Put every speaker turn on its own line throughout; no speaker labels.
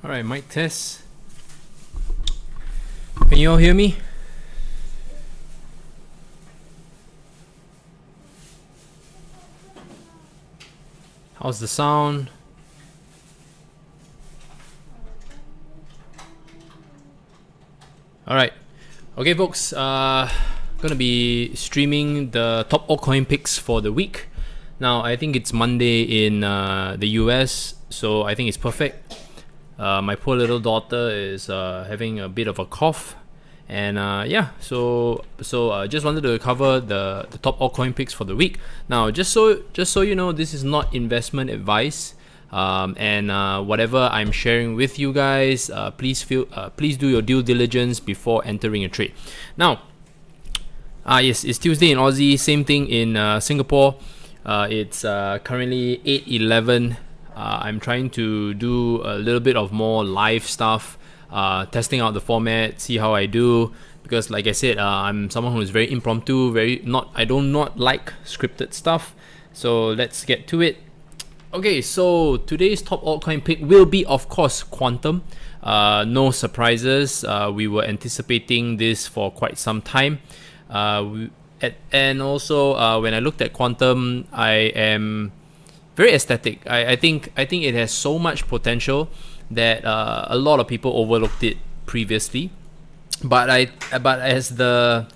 Alright, mic test. Can you all hear me? How's the sound? Alright. Okay folks, gonna be streaming the top altcoin picks for the week. Now I think it's Monday in the US, so I think it's perfect. My poor little daughter is having a bit of a cough, and yeah, so just wanted to cover the top altcoin picks for the week. Now just so you know, this is not investment advice, and whatever I'm sharing with you guys, please do your due diligence before entering a trade. Now yes, it's Tuesday in Aussie, same thing in Singapore. It's currently 8:11. I'm trying to do a little bit of more live stuff, testing out the format, see how I do, because like I said, I'm someone who is very impromptu, I do not like scripted stuff. So let's get to it. Okay, so today's top altcoin pick will be, of course, Quantum. No surprises. We were anticipating this for quite some time. And also, when I looked at Quantum, I am very ecstatic. I think it has so much potential that a lot of people overlooked it previously. But as the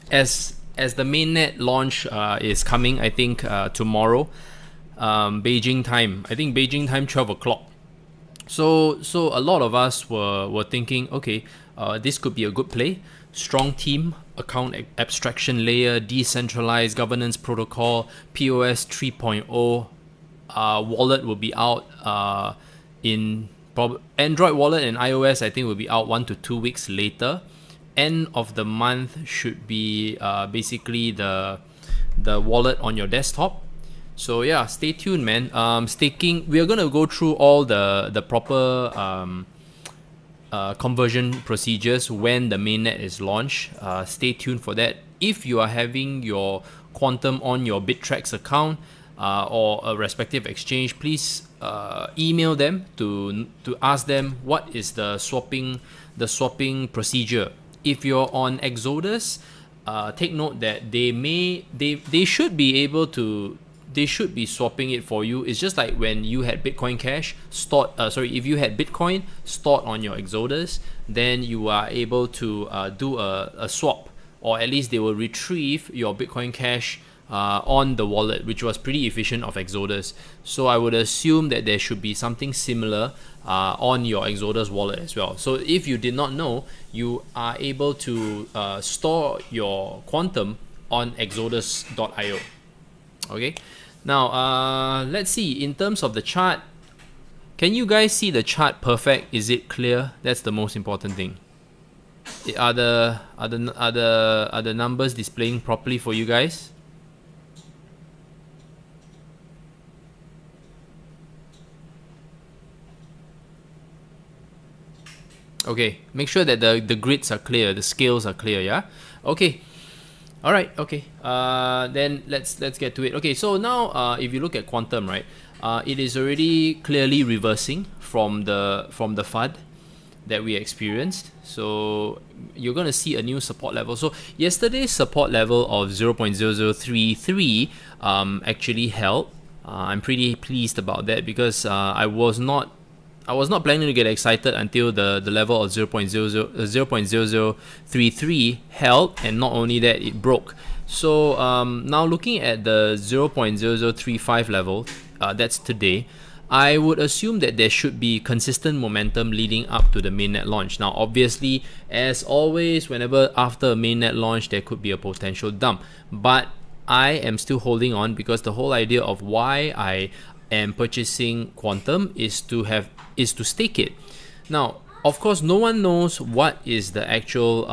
mainnet launch is coming, I think tomorrow, Beijing time. I think Beijing time 12 o'clock. So a lot of us were thinking, okay, this could be a good play. Strong team, account abstraction layer, decentralized governance protocol, POS 3.0. Wallet will be out in Android wallet and iOS. I think will be out 1 to 2 weeks later. End of the month should be basically the wallet on your desktop. So yeah, stay tuned, man. Staking, we are gonna go through all the proper conversion procedures when the mainnet is launched. Stay tuned for that. If you are having your Quantum on your Bittrex account, or a respective exchange, please email them to ask them what is the swapping procedure. If you're on Exodus, take note that they should be swapping it for you. It's just like when you had Bitcoin Cash stored. If you had Bitcoin stored on your Exodus, then you are able to do a swap, or at least they will retrieve your Bitcoin Cash on the wallet, which was pretty efficient of Exodus. So I would assume that there should be something similar on your Exodus wallet as well. So if you did not know, you are able to store your Quantum on exodus.io. Okay, now let's see, in terms of the chart, can you guys see the chart perfect? Is it clear? That's the most important thing. Are the numbers displaying properly for you guys? Okay, make sure that the grids are clear, the scales are clear, yeah? Okay. Alright, okay. Then let's get to it. Okay, so now if you look at Quantum, right, it is already clearly reversing from the FUD that we experienced. So you're gonna see a new support level. So yesterday's support level of 0.0033 actually held. I'm pretty pleased about that, because I was not planning to get excited until the level of 0.0033 held, and not only that, it broke. So now looking at the 0.0035 level, that's today, I would assume that there should be consistent momentum leading up to the mainnet launch. Now obviously, as always, whenever after a mainnet launch, there could be a potential dump, but I am still holding on, because the whole idea of why I am purchasing Quantum is to stake it. Now, of course, no one knows what is the actual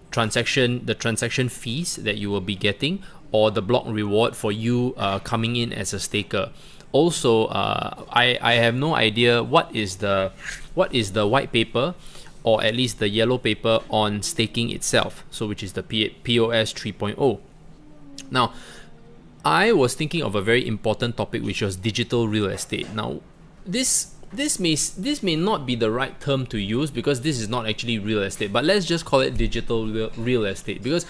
transaction fees that you will be getting, or the block reward for you coming in as a staker. Also, I have no idea what is the white paper, or at least the yellow paper on staking itself, so which is the POS 3.0. Now, I was thinking of a very important topic, which was digital real estate. Now, this this may not be the right term to use because this is not actually real estate, but let's just call it digital real estate, because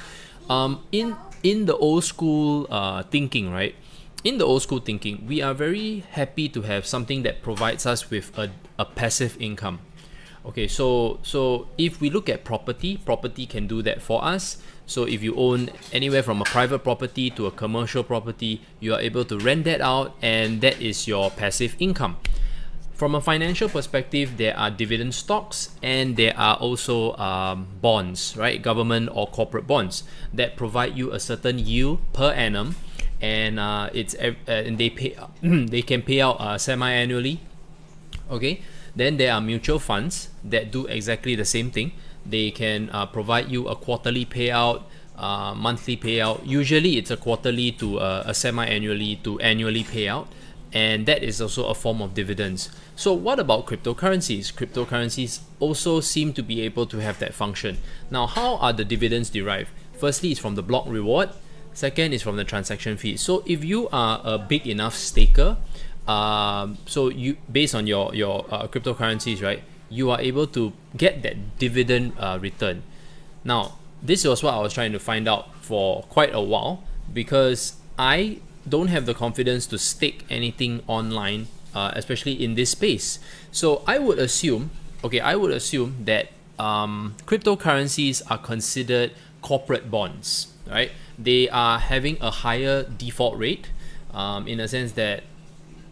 in the old school thinking, right? In the old school thinking, we are very happy to have something that provides us with a passive income. Okay, so if we look at property can do that for us. So if you own anywhere from a private property to a commercial property, you are able to rent that out, and that is your passive income. From a financial perspective, there are dividend stocks and there are also bonds, right? Government or corporate bonds that provide you a certain yield per annum, and and they can pay out semi-annually. Okay. Then there are mutual funds that do exactly the same thing. They can provide you a quarterly payout, monthly payout. Usually it's a quarterly to a semi-annually to annually payout, and that is also a form of dividends. So what about cryptocurrencies? Cryptocurrencies also seem to be able to have that function. Now, how are the dividends derived? Firstly, it's from the block reward. Second is from the transaction fee. So if you are a big enough staker, so you, based on your cryptocurrencies, right, you are able to get that dividend return. Now, this was what I was trying to find out for quite a while, because I don't have the confidence to stake anything online, especially in this space. So I would assume that cryptocurrencies are considered corporate bonds, right? They are having a higher default rate, in a sense that,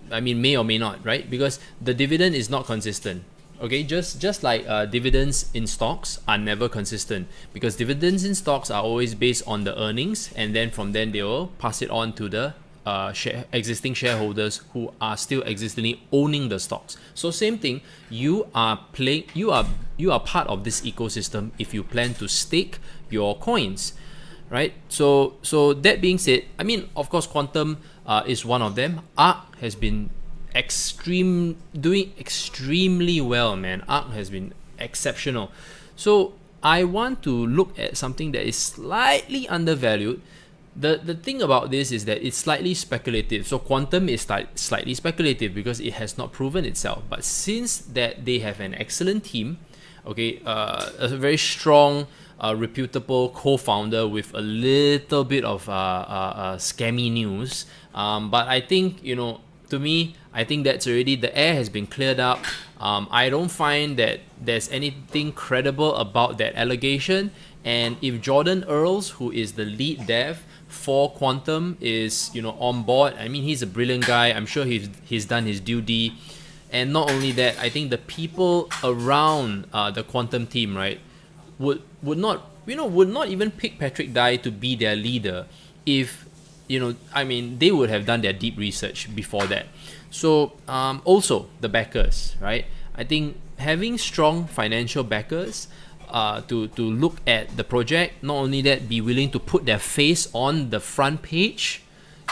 I mean, may or may not, right? Because the dividend is not consistent. Okay, just like dividends in stocks are never consistent, because dividends in stocks are always based on the earnings, and then from then they will pass it on to the existing shareholders who are still existingly owning the stocks. So same thing, you are part of this ecosystem if you plan to stake your coins, right? So that being said, I mean, of course, Quantum is one of them. ARK has been doing extremely well, man. ARK has been exceptional. So I want to look at something that is slightly undervalued. The thing about this is that it's slightly speculative. So Quantum is slightly speculative because it has not proven itself. But since that they have an excellent team, okay, a very strong, reputable co-founder with a little bit of scammy news, but I think, you know, to me, I think that's already, the air has been cleared up. I don't find that there's anything credible about that allegation. And if Jordan Earls, who is the lead dev for Quantum, is, you know, on board, I mean, he's a brilliant guy. I'm sure he's done his duty. And not only that, I think the people around the Quantum team, right, would not even pick Patrick Dye to be their leader if, you know, I mean, they would have done their deep research before that. So also the backers, right? I think having strong financial backers to look at the project, not only that, be willing to put their face on the front page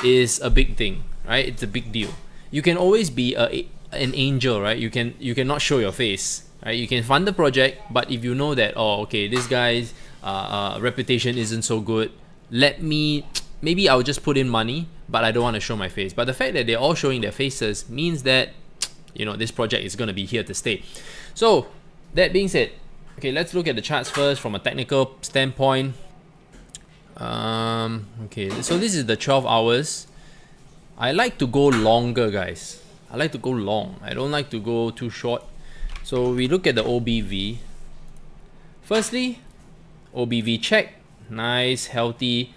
is a big thing, right? It's a big deal. You can always be an angel, right? You cannot show your face, right? You can fund the project, but if you know that, oh, okay, this guy's reputation isn't so good, maybe I'll just put in money, but I don't want to show my face. But the fact that they're all showing their faces means that, you know, this project is going to be here to stay. So that being said, okay, let's look at the charts first from a technical standpoint. Okay, so this is the 12 hours. I like to go longer, guys. I like to go long. I don't like to go too short. So we look at the OBV. Firstly, OBV check. Nice, healthy,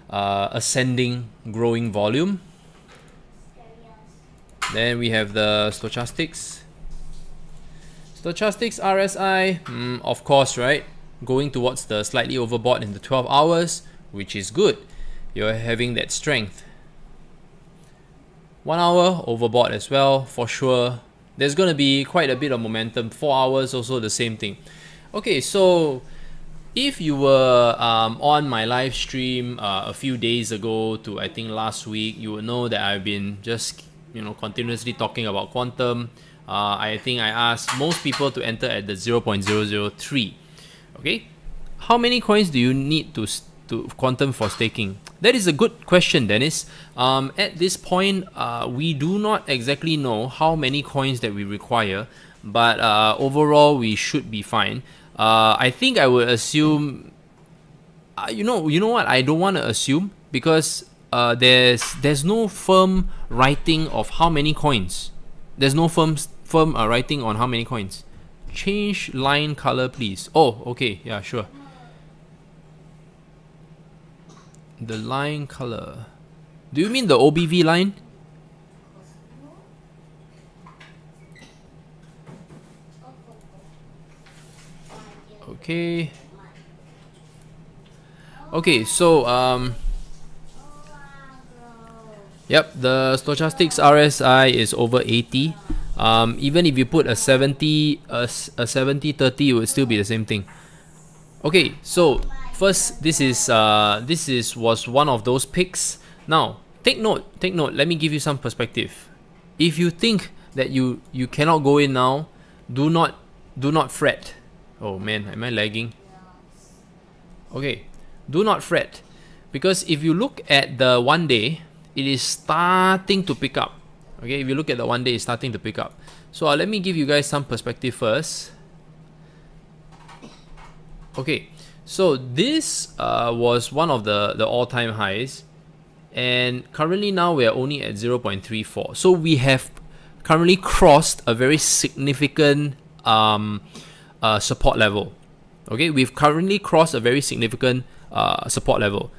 ascending, growing volume. Then we have the stochastics. Stochastics RSI, of course, right? Going towards the slightly overbought in the 12 hours, which is good. You're having that strength. 1 hour overbought as well, for sure. There's going to be quite a bit of momentum. 4 hours also the same thing. Okay, so if you were on my live stream a few days ago to, I think, last week, you will know that I've been just, you know, continuously talking about Quantum. I think I asked most people to enter at the 0.003. Okay, how many coins do you need to Quantum for staking? That is a good question, Dennis. At this point, we do not exactly know how many coins that we require, but overall we should be fine. I think I would assume. You know what? I don't want to assume because there's no firm writing of how many coins. There's no firm writing on how many coins. Change line color, please. Oh, okay, yeah, sure. The line color. Do you mean the OBV line? Okay. Okay, so yep, the stochastics RSI is over 80. Even if you put a 70 30, it would still be the same thing. Okay, so first, this was one of those picks. Now, take note, let me give you some perspective. If you think that you cannot go in now, do not fret. Oh man, am I lagging? Okay, do not fret, because if you look at the 1 day, it is starting to pick up. Okay, if you look at the 1 day, it's starting to pick up. So let me give you guys some perspective first. Okay, so this was one of the all-time highs, and currently now we are only at 0.34. So we have currently crossed a very significant support level. Okay, we've currently crossed a very significant support level.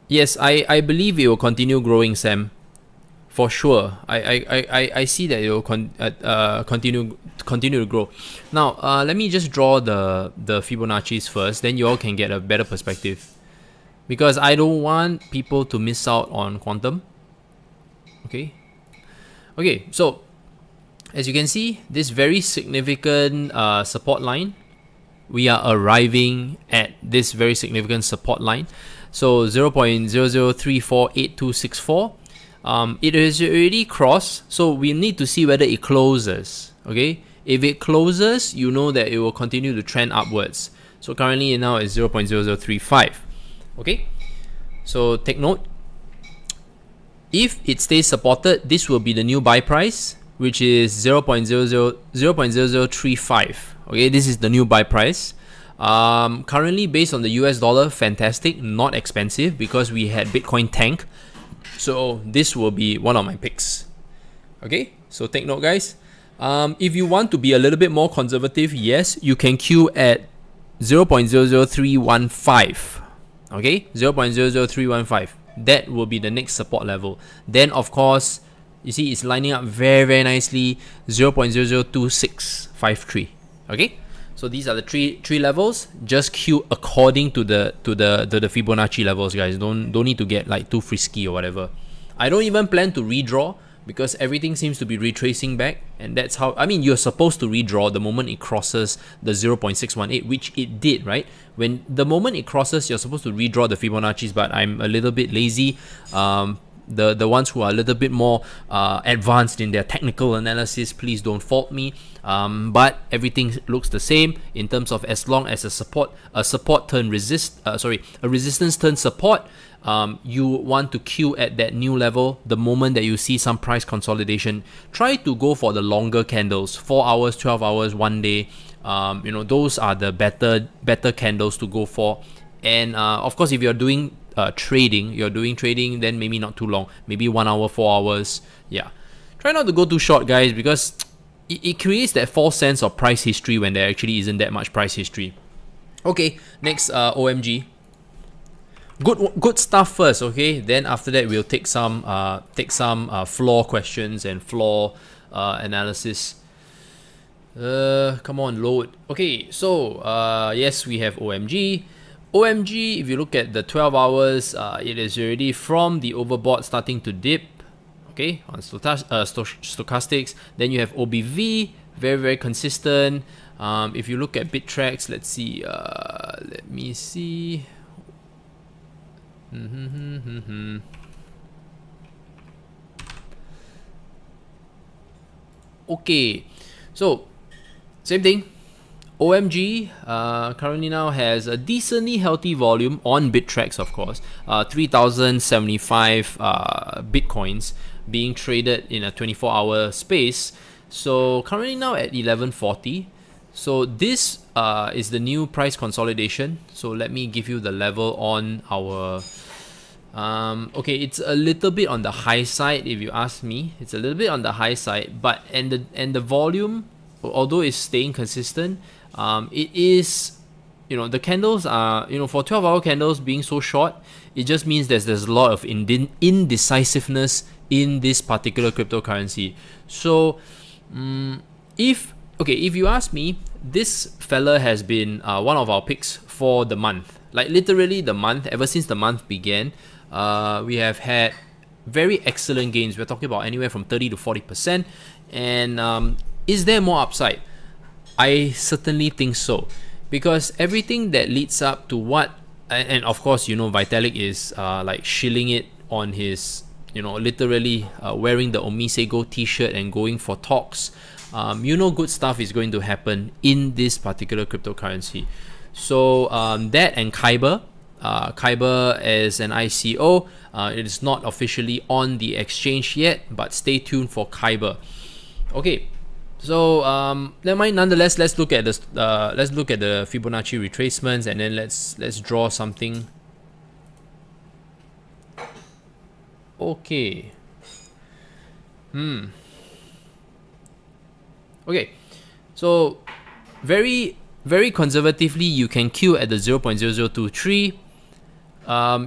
Yes, I believe it will continue growing, Sam. For sure, I see that it will continue to grow. Now, let me just draw the Fibonacci's first, then you all can get a better perspective. Because I don't want people to miss out on quantum. Okay. Okay, so as you can see, this very significant support line, we are arriving at this very significant support line. So 0.00348264. It is already crossed, so we need to see whether it closes. Okay, if it closes, you know that it will continue to trend upwards. So currently now is 0.0035. Okay, so take note. If it stays supported, this will be the new buy price, which is 0.0035. Okay, this is the new buy price. Currently, based on the US dollar, fantastic, not expensive, because we had Bitcoin tank. So this will be one of my picks. Okay, so take note, guys. If you want to be a little bit more conservative, yes, you can queue at 0.00315. Okay, 0.00315. That will be the next support level. Then, of course, you see it's lining up very, very nicely. 0.002653. Okay, so these are the three levels. Just queue according to the Fibonacci levels, guys. Don't need to get like too frisky or whatever. I don't even plan to redraw, because everything seems to be retracing back, and that's how, I mean, you're supposed to redraw the moment it crosses the 0.618, which it did, right? When the moment it crosses, you're supposed to redraw the Fibonacci's, but I'm a little bit lazy. The ones who are a little bit more advanced in their technical analysis, please don't fault me. But everything looks the same in terms of, as long as a resistance turn support, you want to queue at that new level. The moment that you see some price consolidation, try to go for the longer candles, 4 hours, 12 hours, 1 day. You know, those are the better candles to go for. And of course, if you're doing trading, then maybe not too long, maybe 1 hour, 4 hours. Yeah, try not to go too short, guys, because it creates that false sense of price history when there actually isn't that much price history. Okay, next, OMG. Good stuff first, okay? Then after that, we'll take some floor questions and floor analysis. Come on, load. Okay, so yes, we have OMG. OMG, if you look at the 12 hours, it is already from the overbought starting to dip. Okay, on stochastics. Then you have OBV, very, very consistent. If you look at Bittrex, let's see. Let me see. Okay, so same thing. OMG currently now has a decently healthy volume on Bittrex, of course. 3,075 Bitcoins being traded in a 24-hour space. So currently now at 1140. So this is the new price consolidation. So let me give you the level on our... okay, it's a little bit on the high side if you ask me. It's a little bit on the high side, but and the volume, although it's staying consistent, it is, you know, the candles are, you know, for 12-hour candles being so short, it just means there's a lot of indecisiveness in this particular cryptocurrency. So if you ask me, this fella has been one of our picks for the month, like literally the month, ever since the month began. We have had very excellent gains. We're talking about anywhere from 30 to 40%. And is there more upside? I certainly think so, because everything that leads up to what, and of course, you know, Vitalik is like shilling it on his, you know, literally wearing the Omisego t-shirt and going for talks. You know, good stuff is going to happen in this particular cryptocurrency. So that and Kyber. Kyber is an ICO. It is not officially on the exchange yet, but stay tuned for Kyber. Okay, so never mind. Nonetheless, let's look at this. Let's look at the Fibonacci retracements, and then let's draw something. Okay. Okay, so very conservatively, you can queue at the 0.0023.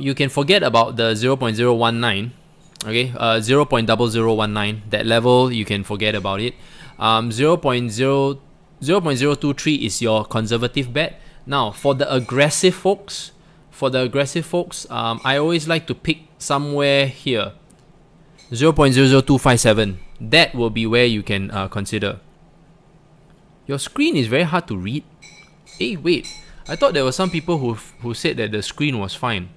You can forget about the 0.019. Okay, 0.0019, that level, you can forget about it. 0.023 is your conservative bet. Now, for the aggressive folks, I always like to pick somewhere here, 0.00257. That will be where you can consider. Your screen is very hard to read. Hey, wait. I thought there were some people who said that the screen was fine.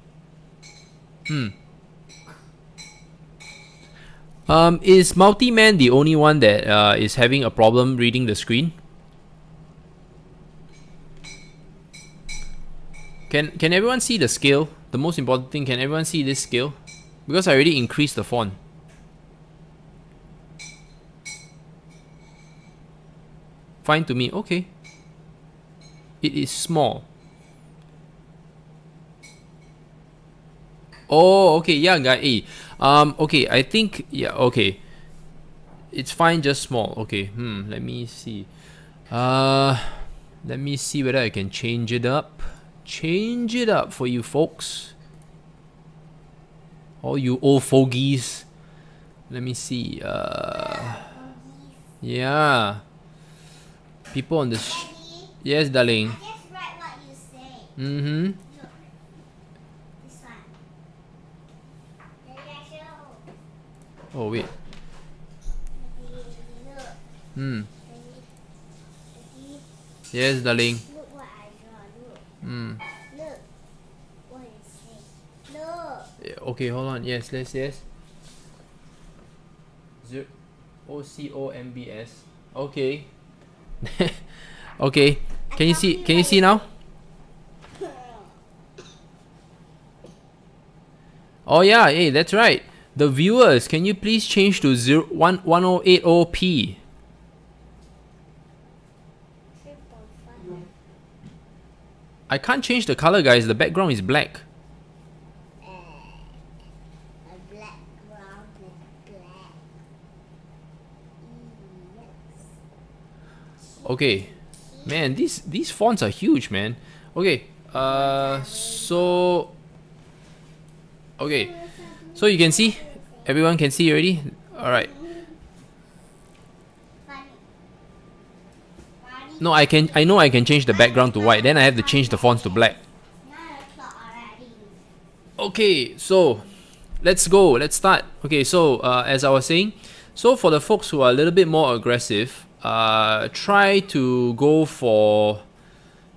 Is Multi-Man the only one that is having a problem reading the screen? Can everyone see the scale? The most important thing, can everyone see this scale? Because I already increased the font. Fine to me, okay. It is small. Oh, okay, yeah, guy. Okay, I think, yeah, okay. It's fine, just small. Okay, let me see. Let me see whether I can change it up. Change it up for you folks. All you old fogies. Let me see. Yeah. People on the... Yes, darling.
I just read what you say.
Mm-hmm.
Look. This one.
Oh, wait.
Look.
Yes, darling.
Look what I draw. Look. Look what it says. Look.
Yeah, okay, hold on. Yes. OCOMBS. Okay. Okay. Can you see now? Oh yeah, hey, that's right. The viewers, can you please change to 1080p? I can't change the color, guys. The background is black.
A black ground with black. Yes.
Okay. Man, these fonts are huge, man. Okay. So okay. So you can see? Everyone can see already? Alright. No, I know I can change the background to white, then I have to change the fonts to black. Okay, so let's go. Let's start. Okay, so as I was saying, so for the folks who are a little bit more aggressive, try to go for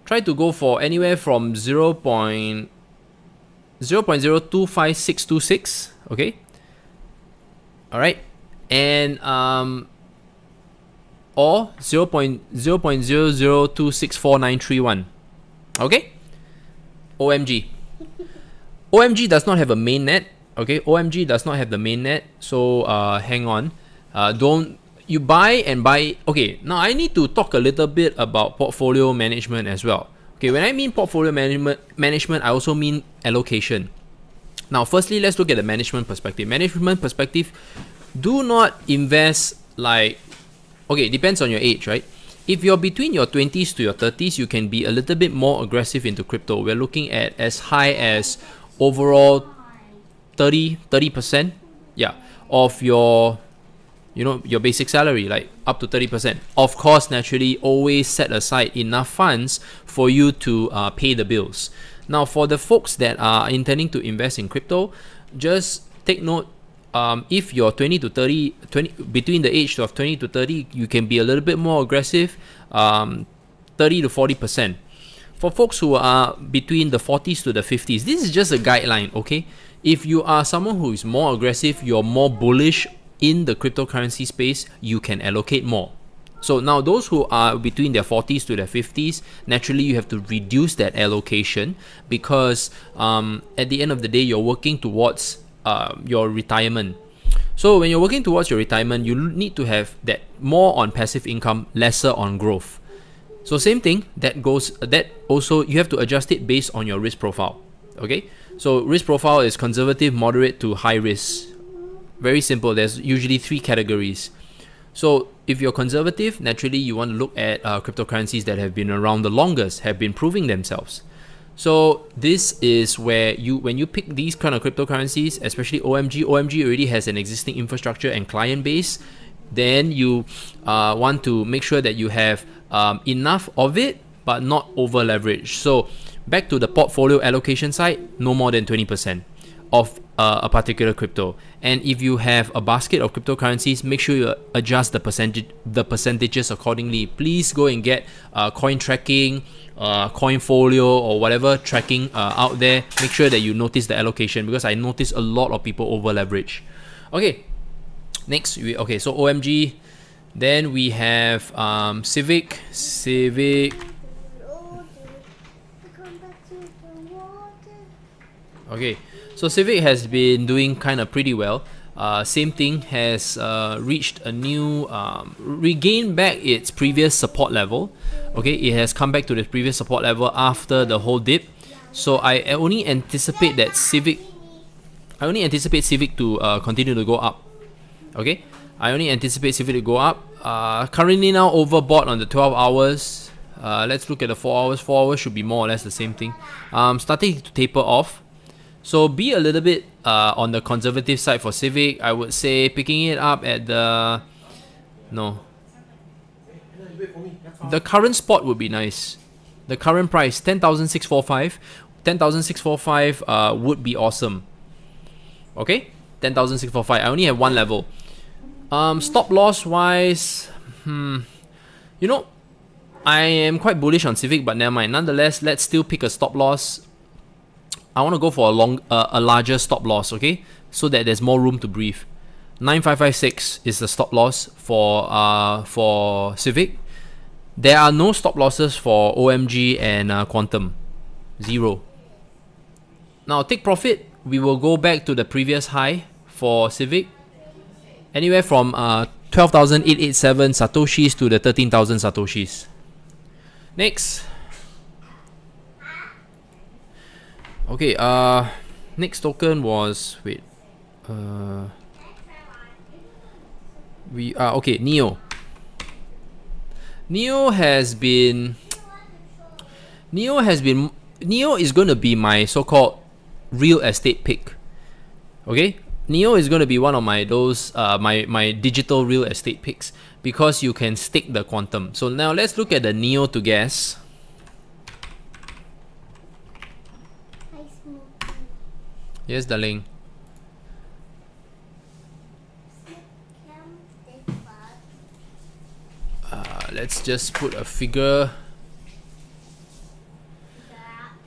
anywhere from 0.025626. Okay. All right, and or 0.00264931. Okay? OMG. OMG does not have a mainnet. Okay, OMG does not have the mainnet. So hang on. Don't you buy and buy. Okay, now I need to talk a little bit about portfolio management as well. Okay, when I mean portfolio management, I also mean allocation. Now, firstly, let's look at the management perspective. Management perspective, do not invest like, okay, it depends on your age, right? If you're between your 20s to your 30s, you can be a little bit more aggressive into crypto. We're looking at as high as overall 30%, yeah, of your, you know, your basic salary, like up to 30%. Of course, naturally, always set aside enough funds for you to pay the bills. Now, for the folks that are intending to invest in crypto, just take note, if you're 20 to 30, between the age of 20 to 30, you can be a little bit more aggressive, 30 to 40%. For folks who are between the 40s to the 50s, this is just a guideline, okay? If you are someone who is more aggressive, you're more bullish in the cryptocurrency space, you can allocate more. So now those who are between their 40s to their 50s, naturally you have to reduce that allocation because at the end of the day, you're working towards your retirement. So when you're working towards your retirement, you need to have that more on passive income, lesser on growth. So same thing, that also you have to adjust it based on your risk profile. Okay, so risk profile is conservative, moderate to high risk. Very simple. There's usually 3 categories. So if you're conservative, naturally you want to look at cryptocurrencies that have been around the longest, have been proving themselves. So this is where when you pick these kind of cryptocurrencies, especially OMG already has an existing infrastructure and client base, then you want to make sure that you have enough of it, but not over leveraged. So back to the portfolio allocation side, no more than 20% of a particular crypto. And if you have a basket of cryptocurrencies, make sure you adjust the percentages accordingly. Please go and get coin tracking, Coinfolio, or whatever tracking out there. Make sure that you notice the allocation, because I notice a lot of people over leverage. Okay, next, so OMG, then we have Civic. Okay, so Civic has been doing kind of pretty well. Same thing, has reached a new, regained back its previous support level. Okay, it has come back to the previous support level after the whole dip. So I only anticipate that Civic to continue to go up. Okay, I only anticipate Civic to go up. Currently now overbought on the 12 hours. Let's look at the 4 hours. 4 hours should be more or less the same thing. Starting to taper off. So be a little bit on the conservative side for Civic. I would say picking it up at the current spot would be nice. The current price, 10,645. 10,645 would be awesome. Okay, 10,645. I only have one level. Stop loss wise, you know, I am quite bullish on Civic, but never mind. Nonetheless, let's still pick a stop loss. I want to go for a larger stop loss, okay, so that there's more room to breathe. 9556 is the stop loss for Civic. There are no stop losses for OMG and Quantum, 0. Now take profit. We will go back to the previous high for Civic, anywhere from 12,887 satoshis to the 13,000 satoshis. Next. Okay, next token was, wait, okay, Neo. Neo is going to be my so-called real estate pick. Okay, Neo is going to be one of my my digital real estate picks, because you can stake the quantum. So now let's look at the Neo to guess. Yes, darling. Let's just put a figure.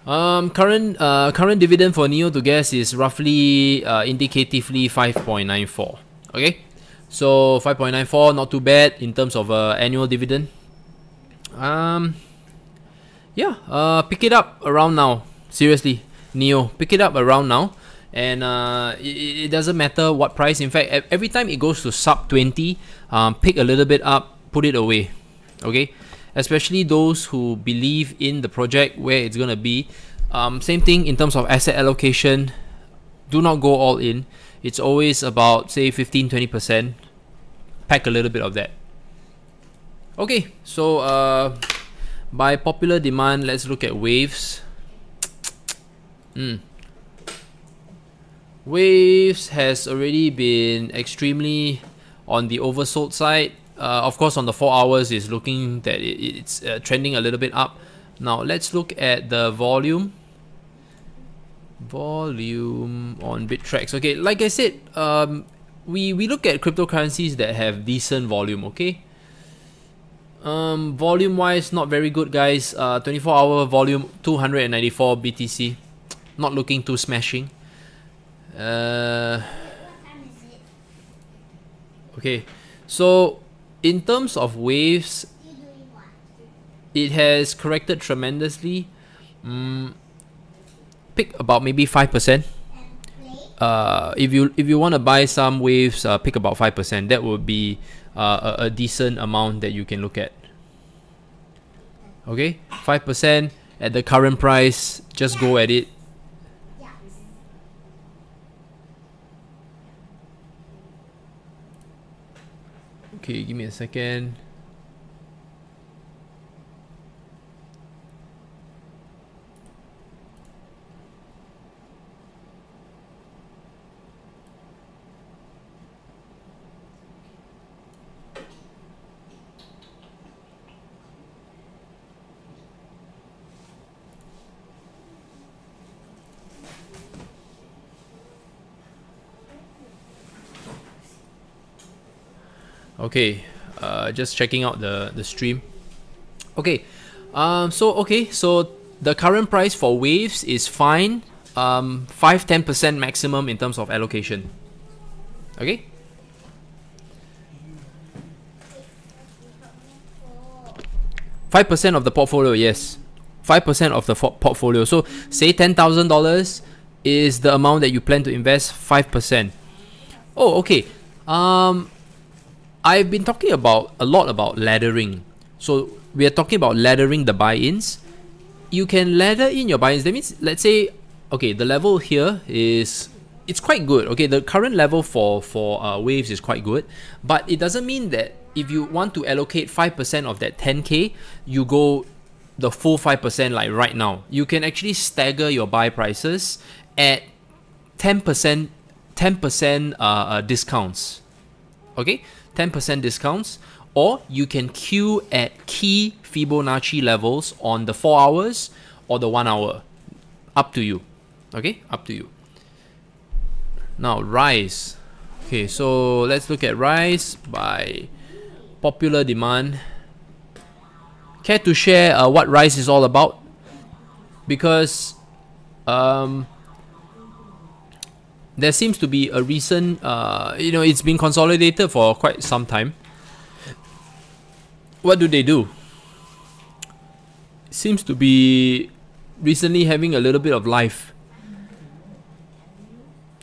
Current dividend for Neo to guess is roughly indicatively 5.94. Okay, So 5.94, not too bad in terms of annual dividend. Yeah, pick it up around now. Seriously, Neo, pick it up around now. And it doesn't matter what price. In fact, every time it goes to sub 20, pick a little bit up, put it away. Okay, especially those who believe in the project, where it's gonna be. Same thing in terms of asset allocation. Do not go all in. It's always about, say, 15-20%. Pack a little bit of that. Okay, so by popular demand, let's look at waves. Waves has already been extremely on the oversold side. Of course, on the 4 hours, is looking that it's trending a little bit up. Now let's look at the volume. Volume on Bittrex. Okay, like I said, we look at cryptocurrencies that have decent volume. Okay. Volume wise, not very good, guys. 24-hour volume 294 BTC. Not looking too smashing. Okay, so in terms of waves, it has corrected tremendously. Pick about maybe 5%. If you want to buy some waves, pick about 5%. That would be a decent amount that you can look at. Okay, 5% at the current price. Just go at it. Okay, give me a second. Okay, just checking out the stream. Okay, so the current price for waves is fine. 5-10% maximum in terms of allocation. Okay. $5% of the portfolio, yes. 5% of the portfolio. So say $10,000 is the amount that you plan to invest. 5%. Oh, okay. I've been talking a lot about laddering. So we are talking about laddering the buy-ins. You can ladder in your buy-ins. That means, let's say, okay, the level here it's quite good. Okay, the current level for waves is quite good, but it doesn't mean that if you want to allocate 5% of that 10K, you go the full 5% like right now. You can actually stagger your buy prices at 10% discounts. Okay, 10% discounts, or you can queue at key Fibonacci levels on the 4 hours or the 1 hour. Up to you. Okay, up to you. Now Rise. Okay, so let's look at Rise by popular demand. Care to share what Rise is all about? Because there seems to be a recent, it's been consolidated for quite some time. What do? Seems to be recently having a little bit of life.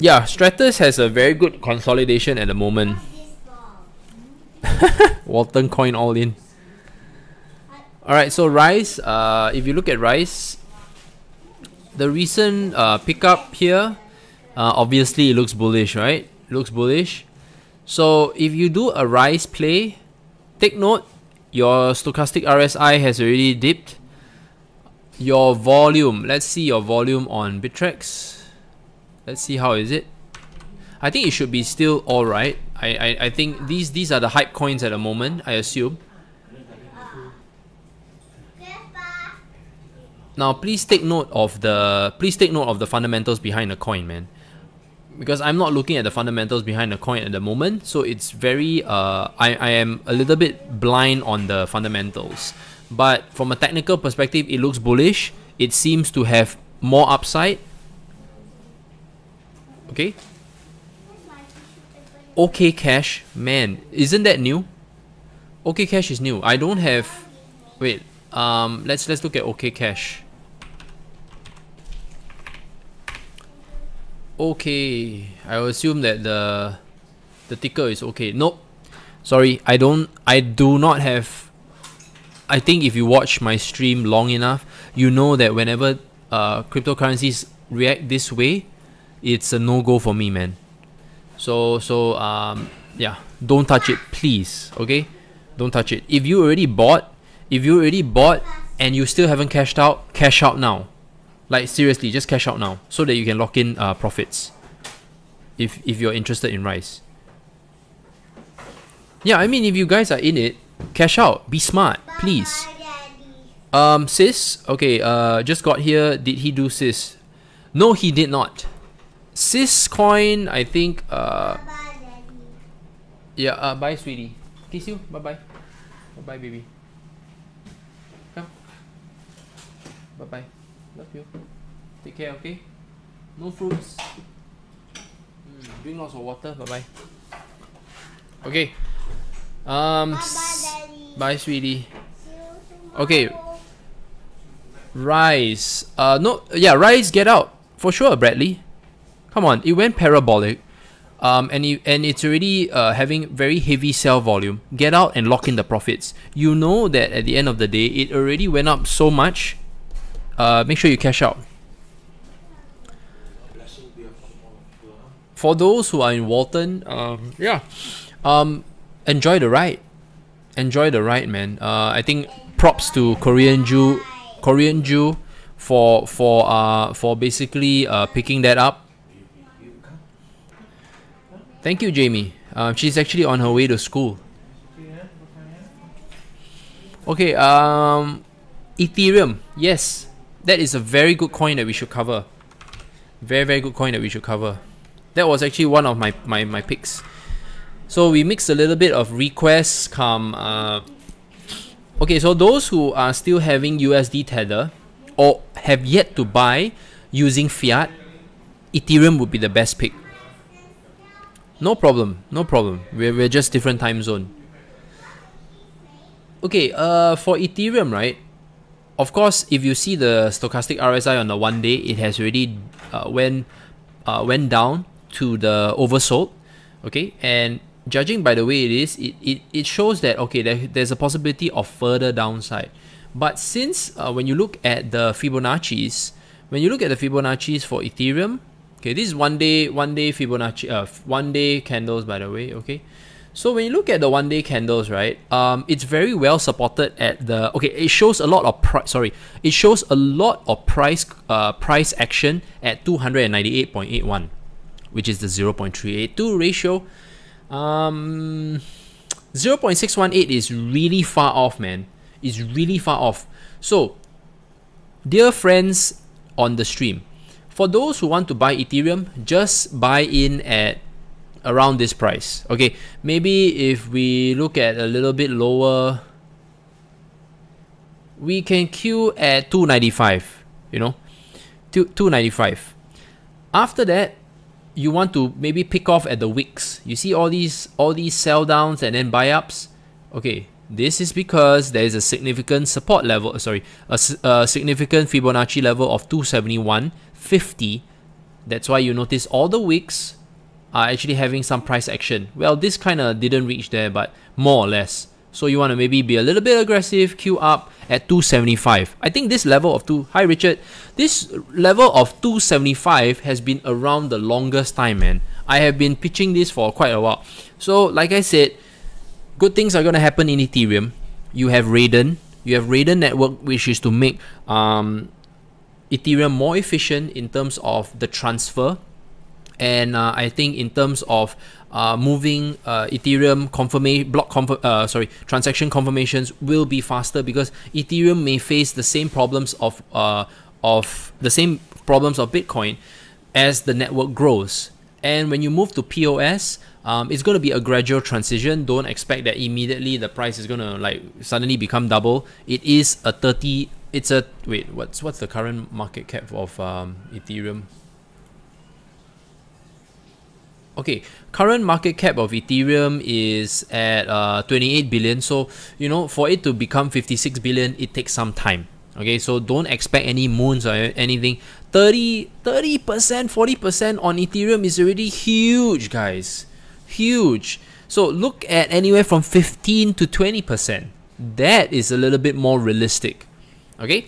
Yeah, Stratus has a very good consolidation at the moment. Walton coin all in. Alright, so Rise, if you look at Rise, the recent pickup here, obviously it looks bullish, right? It looks bullish. So if you do a Rise play, take note, your stochastic RSI has already dipped. Your volume, let's see your volume on Bittrex. Let's see how is it. I think it should be still alright. I think these are the hype coins at the moment, I assume. Now please take note of the fundamentals behind the coin, man. Because I'm not looking at the fundamentals behind the coin at the moment, so it's very I am a little bit blind on the fundamentals. But from a technical perspective, it looks bullish. It seems to have more upside. Okay. OK Cash, man, isn't that new? OK Cash is new. I don't have. Wait. Let's look at OK Cash. Okay, I will assume that the ticker is okay. Nope. Sorry, I do not have. I think if you watch my stream long enough, you know that whenever cryptocurrencies react this way, it's a no-go for me, man. So yeah, don't touch it, please. Okay, don't touch it. If you already bought and you still haven't cashed out, cash out now. Like seriously, just cash out now so that you can lock in profits. If you're interested in Rise. Yeah, I mean, if you guys are in it, cash out. Be smart, please. Sis, okay, just got here. Did he do Sis? No, he did not. Sis coin, I think. Yeah. Bye, sweetie. Kiss you. Bye bye. Bye bye, baby. Come. Bye bye. Love you. Take care, okay? No fruits. Drink lots of water. Bye bye. Okay. Bye, sweetie. Okay. Rise. No. Yeah, Rise. Get out for sure, Bradley. Come on. It went parabolic. And it's already having very heavy sell volume. Get out and lock in the profits. You know that at the end of the day, it already went up so much. Make sure you cash out. For those who are in Walton, yeah, enjoy the ride. Enjoy the ride, man. I think props to Korean Jew for basically picking that up. Thank you, Jamie. She's actually on her way to school. Okay, Ethereum. Yes, that is a very good coin that we should cover. Very, very good coin that we should cover. That was actually one of my picks. So we mixed a little bit of requests come. Okay, so those who are still having USD Tether or have yet to buy using fiat, Ethereum would be the best pick. No problem, no problem. We're just different time zone. Okay, for Ethereum, right? Of course, if you see the stochastic RSI on the 1 day, it has already went down to the oversold. Okay, and judging by the way it is, it shows that okay, there's a possibility of further downside. But since when you look at the Fibonacci's, for Ethereum, okay, this is one day Fibonacci, 1 day candles, by the way. Okay, so when you look at the 1 day candles, right, it's very well supported at the. Okay, it shows a lot of price action at 298.81, which is the 0.382 ratio. 0.618 is really far off, man. It's really far off. So, dear friends on the stream, for those who want to buy Ethereum, just buy in at around this price. Okay, maybe if we look at a little bit lower, we can queue at 295. You know, 295. After that, you want to maybe pick off at the wicks. You see all these sell downs and then buy ups. Okay, this is because there is a significant support level. Sorry, a significant Fibonacci level of 271.50. That's why you notice all the wicks are actually having some price action. Well, this kind of didn't reach there, but more or less. So you want to maybe be a little bit aggressive, queue up at 275. I think this level of hi Richard, this level of 275 has been around the longest time, man. I have been pitching this for quite a while. So like I said, good things are going to happen in Ethereum. You have Raiden network, which is to make Ethereum more efficient in terms of the transfer. And I think in terms of moving Ethereum transaction confirmations will be faster, because Ethereum may face the same problems of Bitcoin as the network grows. And when you move to POS, it's going to be a gradual transition. Don't expect that immediately the price is going to like suddenly become double. It is a 30. It's a wait. What's the current market cap of Ethereum? Okay, current market cap of Ethereum is at 28 billion. So, you know, for it to become 56 billion, it takes some time. Okay, so don't expect any moons or anything. 30%, 40% on Ethereum is already huge, guys. Huge. So look at anywhere from 15 to 20%. That is a little bit more realistic. Okay,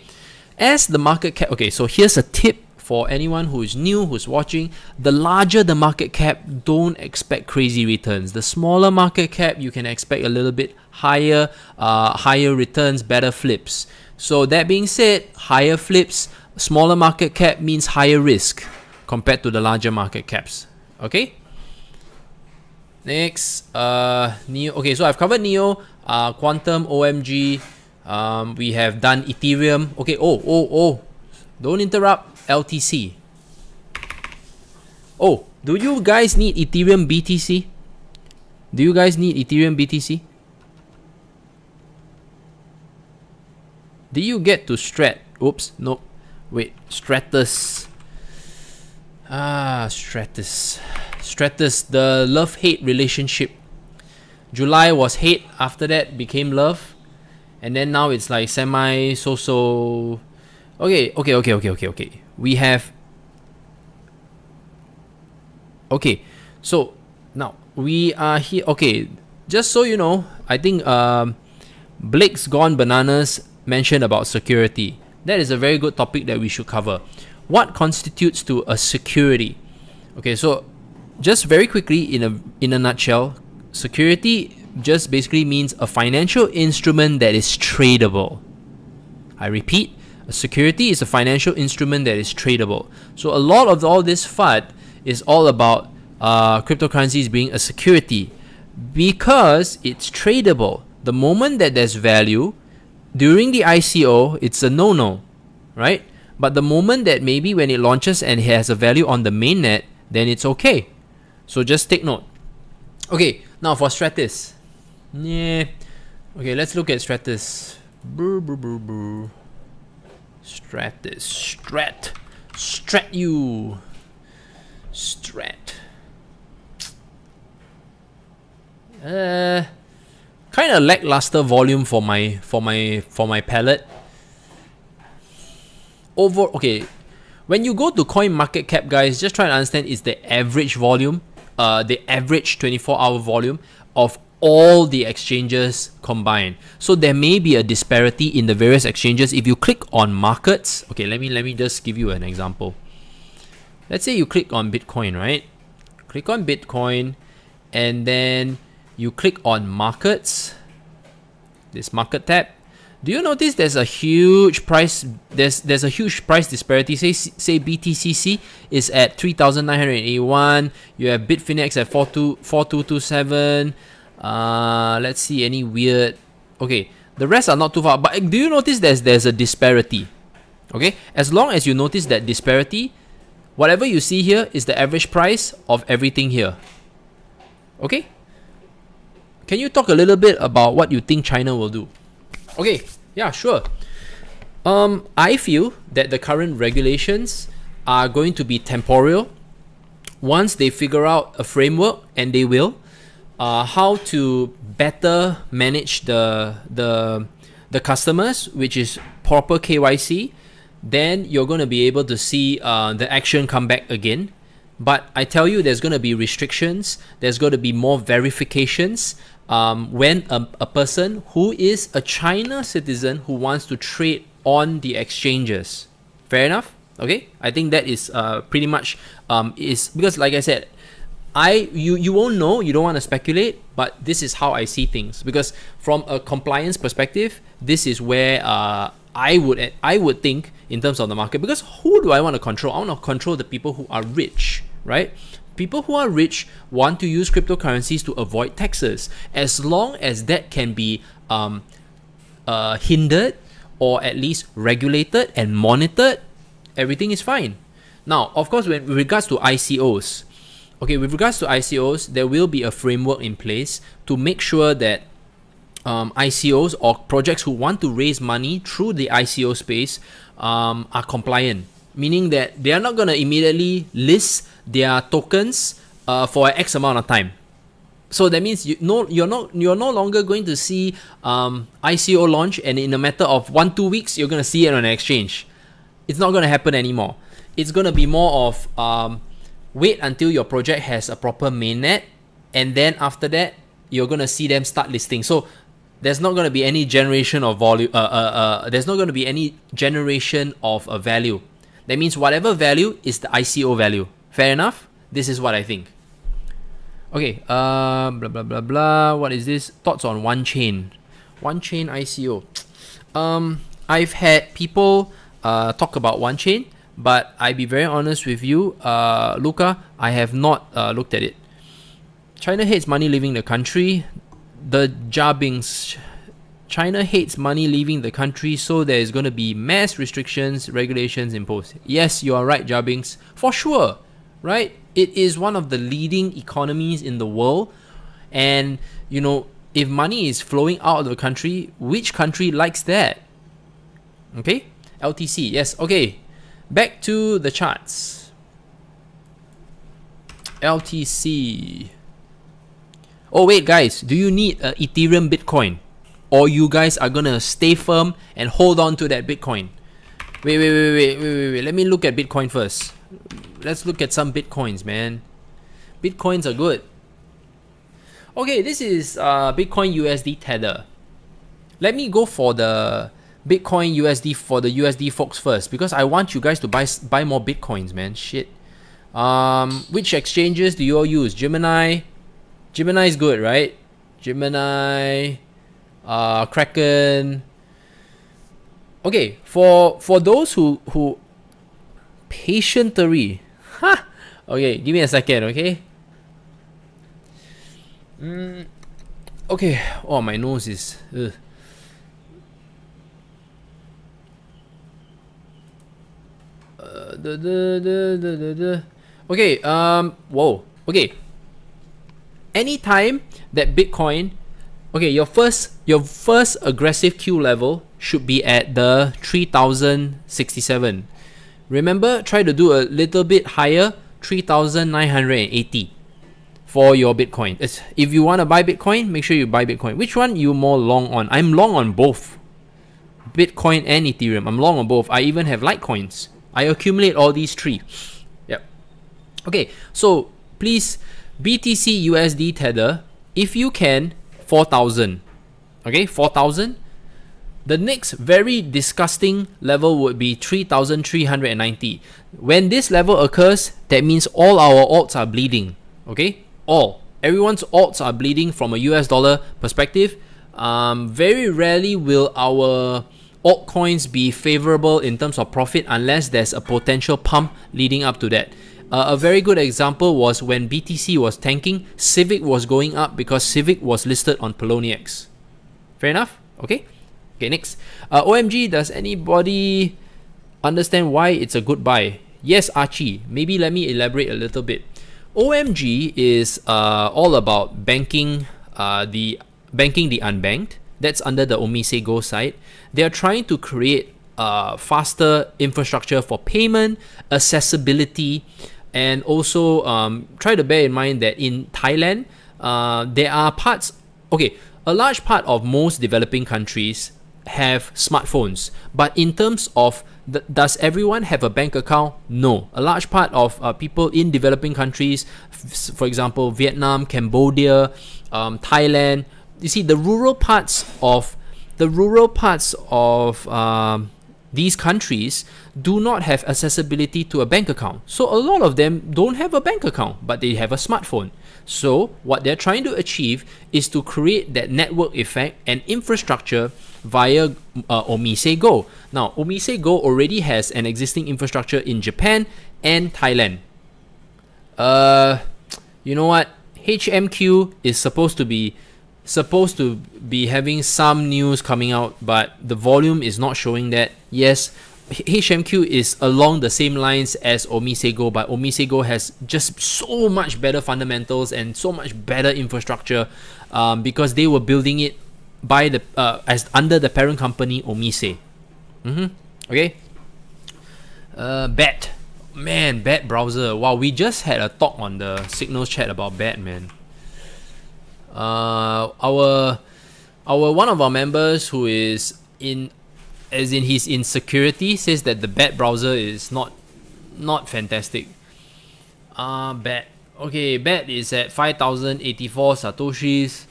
as the market cap, okay, so here's a tip for anyone who is new, who's watching. The larger the market cap, don't expect crazy returns. The smaller market cap, you can expect a little bit higher returns, better flips. So that being said, higher flips, smaller market cap means higher risk compared to the larger market caps. Okay. Next, Neo. Okay, so I've covered Neo, Quantum, OMG. We have done Ethereum. Okay. Oh! Don't interrupt. LTC. Oh, do you guys need Ethereum BTC? Do you guys need Ethereum BTC? Did you get to Strat? Oops, nope. Wait, Stratus. Stratus. Stratus, the love-hate relationship. July was hate, after that became love. And then now it's like semi-so-so. Okay. We have... Okay, so now we are here. Okay, just so you know, I think Blake's Gone Bananas mentioned about security. That is a very good topic that we should cover. What constitutes to a security? Okay, so just very quickly, in a nutshell, security just basically means a financial instrument that is tradable. I repeat, a security is a financial instrument that is tradable. So a lot of all this FUD is all about cryptocurrencies being a security because it's tradable. The moment that there's value, during the ICO, it's a no-no, right? But the moment that maybe when it launches and it has a value on the mainnet, then it's okay. So just take note. Okay, now for Stratus. Yeah. Okay, let's look at Stratus. Stratus. Strat you. Strat. Kind of lackluster volume for my palette. Okay, when you go to coin market cap, guys, just try to understand is the average volume, the average 24-hour volume of all the exchanges combined. So there may be a disparity in the various exchanges. If you click on markets, okay, let me just give you an example. Let's say you click on Bitcoin, right? Click on Bitcoin, and then you click on markets, this market tab. Do you notice there's a huge price there's a huge price disparity? Say BTCC is at 3,981. You have Bitfinex at 4227. Let's see any weird. Okay, the rest are not too far. But do you notice there's a disparity? Okay, as long as you notice that disparity, whatever you see here is the average price of everything here. Okay. Can you talk a little bit about what you think China will do? Okay, yeah, sure. I feel that the current regulations are going to be temporal. Once they figure out a framework, and they will, how to better manage the customers, which is proper KYC, then you're going to be able to see the action come back again. But I tell you, there's going to be restrictions. There's going to be more verifications when a person who is a China citizen who wants to trade on the exchanges. Fair enough? Okay, I think that is pretty much is because, like I said, you won't know, you don't want to speculate, but this is how I see things. Because from a compliance perspective, this is where I would think in terms of the market. Because who do I want to control? I want to control the people who are rich, right? People who are rich want to use cryptocurrencies to avoid taxes. As long as that can be hindered or at least regulated and monitored, everything is fine. Now, of course, with regards to ICOs, okay, with regards to ICOs, there will be a framework in place to make sure that ICOs or projects who want to raise money through the ICO space are compliant. Meaning that they are not going to immediately list their tokens for X amount of time. So that means you're no longer going to see ICO launch and in a matter of 1-2 weeks you're gonna see it on an exchange. It's not gonna happen anymore. It's gonna be more of wait until your project has a proper mainnet, and then after that you're gonna see them start listing. So there's not gonna be any generation of volume. There's not gonna be any generation of a value. That means whatever value is the ICO value. Fair enough? This is what I think. Okay, blah blah blah blah. What is this? Thoughts on one chain ICO. I've had people talk about one chain, but I be very honest with you, Luca, I have not looked at it. China hates money leaving the country. The Jabings. China hates money leaving the country, so there is going to be mass restrictions, regulations imposed. Yes, you are right, Jabings. For sure, right? It is one of the leading economies in the world, and you know, if money is flowing out of the country, which country likes that? Okay, LTC, yes. Okay, back to the charts. LTC. Oh wait, guys, do you need a Ethereum Bitcoin, or you guys are gonna stay firm and hold on to that Bitcoin? Wait. Let me look at Bitcoin first. Let's look at some Bitcoins, man. Bitcoins are good. Okay, this is Bitcoin USD Tether. Let me go for the Bitcoin USD for the USD folks first, because I want you guys to buy more Bitcoins, man. Shit. Which exchanges do you all use? Gemini. Gemini is good, right? Gemini, Kraken. Okay, for those who patiently, okay, give me a second, okay. Okay. Oh, my nose is. Okay. Whoa. Okay. Anytime that Bitcoin, okay, your first aggressive Q level should be at the 3067. Remember, try to do a little bit higher, 3980 for your Bitcoin. If you want to buy Bitcoin, make sure you buy Bitcoin. Which one you more long on? I'm long on both, Bitcoin and Ethereum. I'm long on both. I even have Litecoins. I accumulate all these three. Yep. Okay, so please, BTC USD Tether, if you can, 4,000. Okay, 4,000. The next very disgusting level would be 3,390. When this level occurs, that means all our alts are bleeding. Okay, everyone's alts are bleeding from a US dollar perspective. Very rarely will our altcoins be favorable in terms of profit unless there's a potential pump leading up to that. A very good example was when BTC was tanking, Civic was going up because Civic was listed on Poloniex. Fair enough? Okay. Okay, next. OMG, does anybody understand why it's a good buy? Yes, Archie. Maybe let me elaborate a little bit. OMG is all about banking the unbanked. That's under the Omise Go side. They are trying to create faster infrastructure for payment, accessibility, and also try to bear in mind that in Thailand, there are parts, okay, a large part of most developing countries have smartphones, but in terms of does everyone have a bank account? No. A large part of people in developing countries, for example, Vietnam, Cambodia, Thailand, you see the rural parts of these countries do not have accessibility to a bank account. So a lot of them don't have a bank account, but they have a smartphone. So what they're trying to achieve is to create that network effect and infrastructure via Omise Go. Now, Omise Go already has an existing infrastructure in Japan and Thailand. You know what? HMQ is supposed to be having some news coming out, but the volume is not showing that. Yes, HMQ is along the same lines as Omise Go, but Omise Go has just so much better fundamentals and so much better infrastructure because they were building it by the as under the parent company Omise. Okay. Bet. Man, bad browser. Wow, we just had a talk on the Signals chat about bad, man. Our one of our members who is he's in security says that the bad browser is not fantastic. Bad. Okay, bad is at 5,084 satoshis.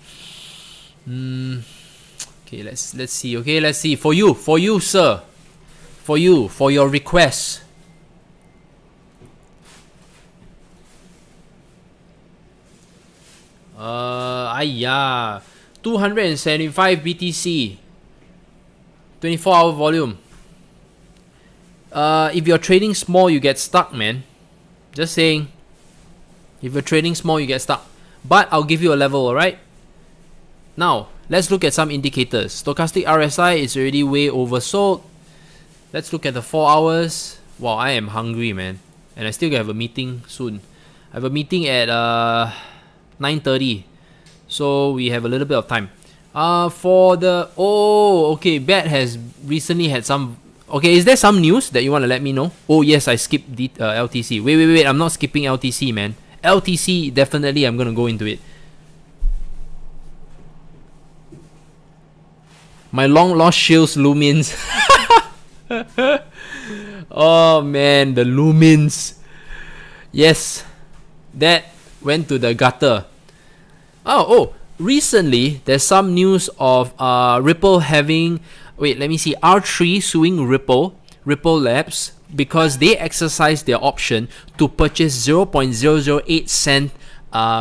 Okay, let's see. Okay, let's see. For you, sir. For your request. Ayya. 275 BTC. 24-hour volume. If you're trading small, you get stuck, man. Just saying. If you're trading small, you get stuck. But I'll give you a level, alright? Now, let's look at some indicators. Stochastic RSI is already way oversold. Let's look at the 4 hours. Wow, I am hungry, man. And I still have a meeting soon. I have a meeting at 9:30. So we have a little bit of time. For the... Oh, okay. BAT has recently had some... Okay, is there some news that you want to let me know? Oh, yes, I skipped LTC. Wait. I'm not skipping LTC, man. LTC, definitely I'm going to go into it. My long lost shills lumens. Oh, man, the lumens. Yes, that went to the gutter. Oh, recently there's some news of Ripple having... Wait, let me see. R3 suing Ripple Labs because they exercised their option to purchase 0.008 cent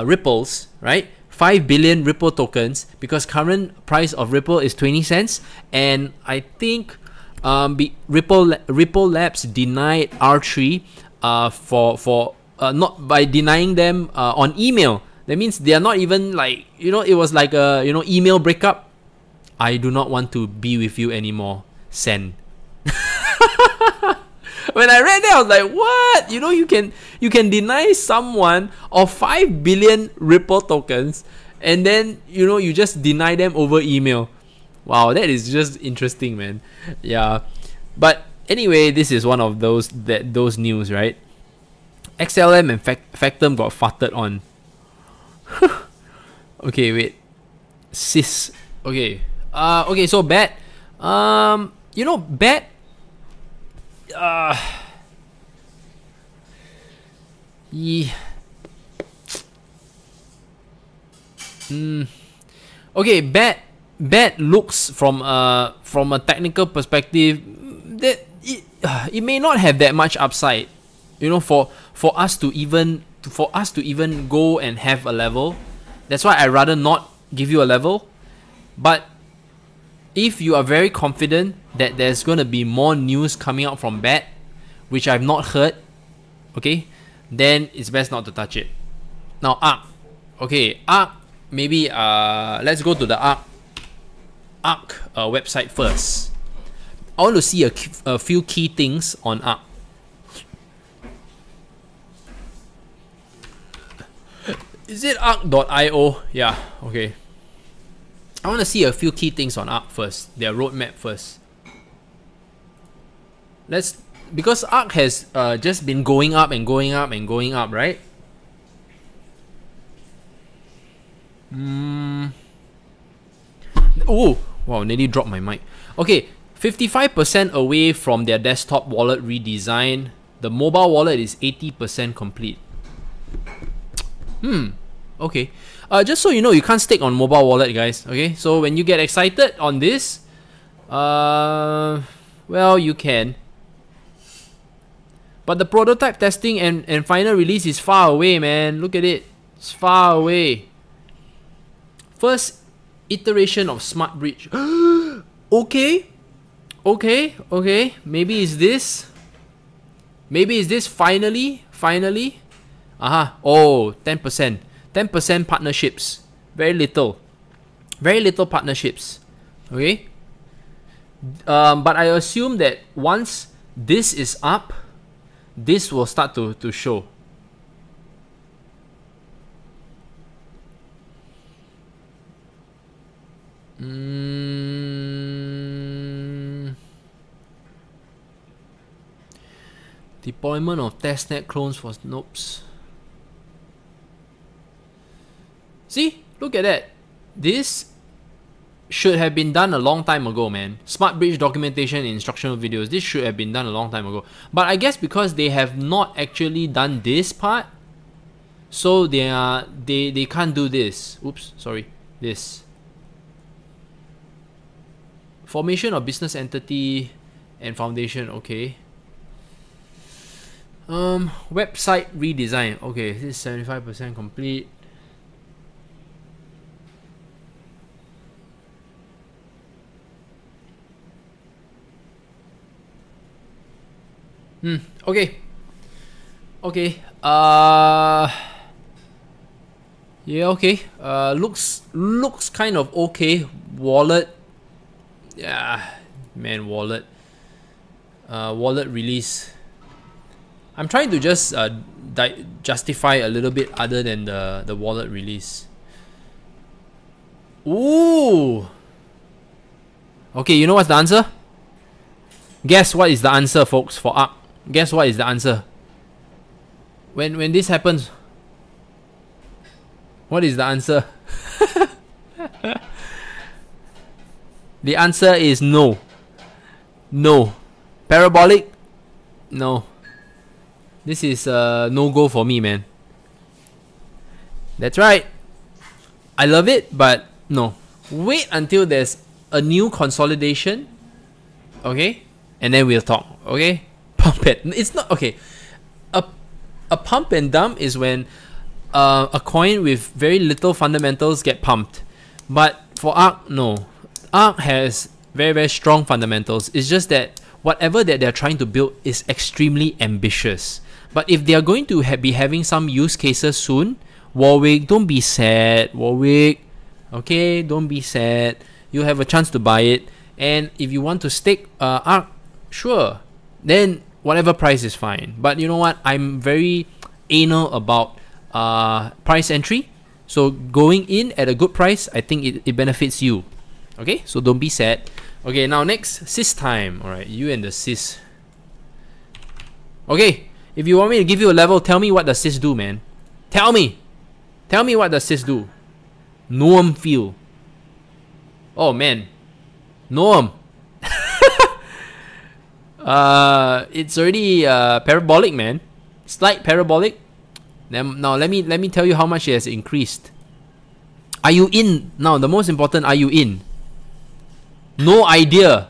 Ripples, right? 5 billion Ripple tokens because current price of Ripple is 20 cents. And I think Ripple Labs denied R3 for not by denying them on email. That means they are not even like, it was like a, email breakup. I do not want to be with you anymore. Send. When I read that, I was like, what? You can deny someone of 5 billion Ripple tokens and then, you just deny them over email. Wow, that is just interesting, man. Yeah. But anyway, this is one of those news, right? XLM and Factom got farted on. Okay, wait. Sis. Okay. Okay, so BAT. BAT. Yeah. Okay, BAT looks from a technical perspective that it may not have that much upside. For us to even go and have a level. That's why I'd rather not give you a level. But if you are very confident that there's going to be more news coming out from BAT, which I've not heard, okay, then it's best not to touch it. Now, ARK. Okay, ARK, maybe let's go to the ARK website first. I want to see a few key things on ARK. Is it arc.io? Yeah, okay. I want to see a few key things on ARK first, their roadmap first. Because ARK has just been going up and going up and going up, right? Oh, wow, nearly dropped my mic. Okay, 55% away from their desktop wallet redesign. The mobile wallet is 80% complete. Okay. Just so you know, you can't stake on mobile wallet, guys. Okay, so when you get excited on this, well, you can. But the prototype testing and final release is far away, man. Look at it. It's far away. First iteration of Smart Bridge. Okay. Maybe it's this. Finally. Aha. Oh, 10%. 10% partnerships. Very little partnerships. Okay. But I assume that once this is up, this will start to show. Deployment of testnet clones for nopes. See, look at that. This should have been done a long time ago, man. Smart bridge documentation and instructional videos. This should have been done a long time ago. But I guess because they have not actually done this part, so they can't do this. Oops, sorry. This. Formation of business entity and foundation, okay. Website redesign. Okay, this is 75% complete. Okay. Okay. Yeah, okay. Looks kind of okay. Wallet. Yeah, man, wallet. Wallet release. I'm trying to just justify a little bit other than the wallet release. Ooh. Okay, you know what's the answer? Guess what is the answer, folks, for ARK? Guess what is the answer? When this happens, what is the answer? The answer is no. No. Parabolic? No. This is a no-go for me, man. That's right. I love it, but no. Wait until there's a new consolidation. Okay? And then we'll talk. Okay? Pump it. It's not... Okay. A pump and dump is when a coin with very little fundamentals get pumped. But for ARK, no. ARK has very, very strong fundamentals. It's just that whatever that they're trying to build is extremely ambitious. But if they are going to be having some use cases soon, Warwick, don't be sad. Warwick, okay, don't be sad. You have a chance to buy it. And if you want to stake ARK, sure, then whatever price is fine. But you know what? I'm very anal about price entry. So going in at a good price, I think it benefits you. Okay, so don't be sad. Okay, now next, sys time. Alright, you and the sys. Okay, if you want me to give you a level, tell me what the sys do, man. Tell me. Tell me what the sys do. Noam feel. Oh, man. Noam. It's already parabolic, man. Slight parabolic. Now let me tell you how much it has increased. Are you in? Now the most important, are you in? No idea.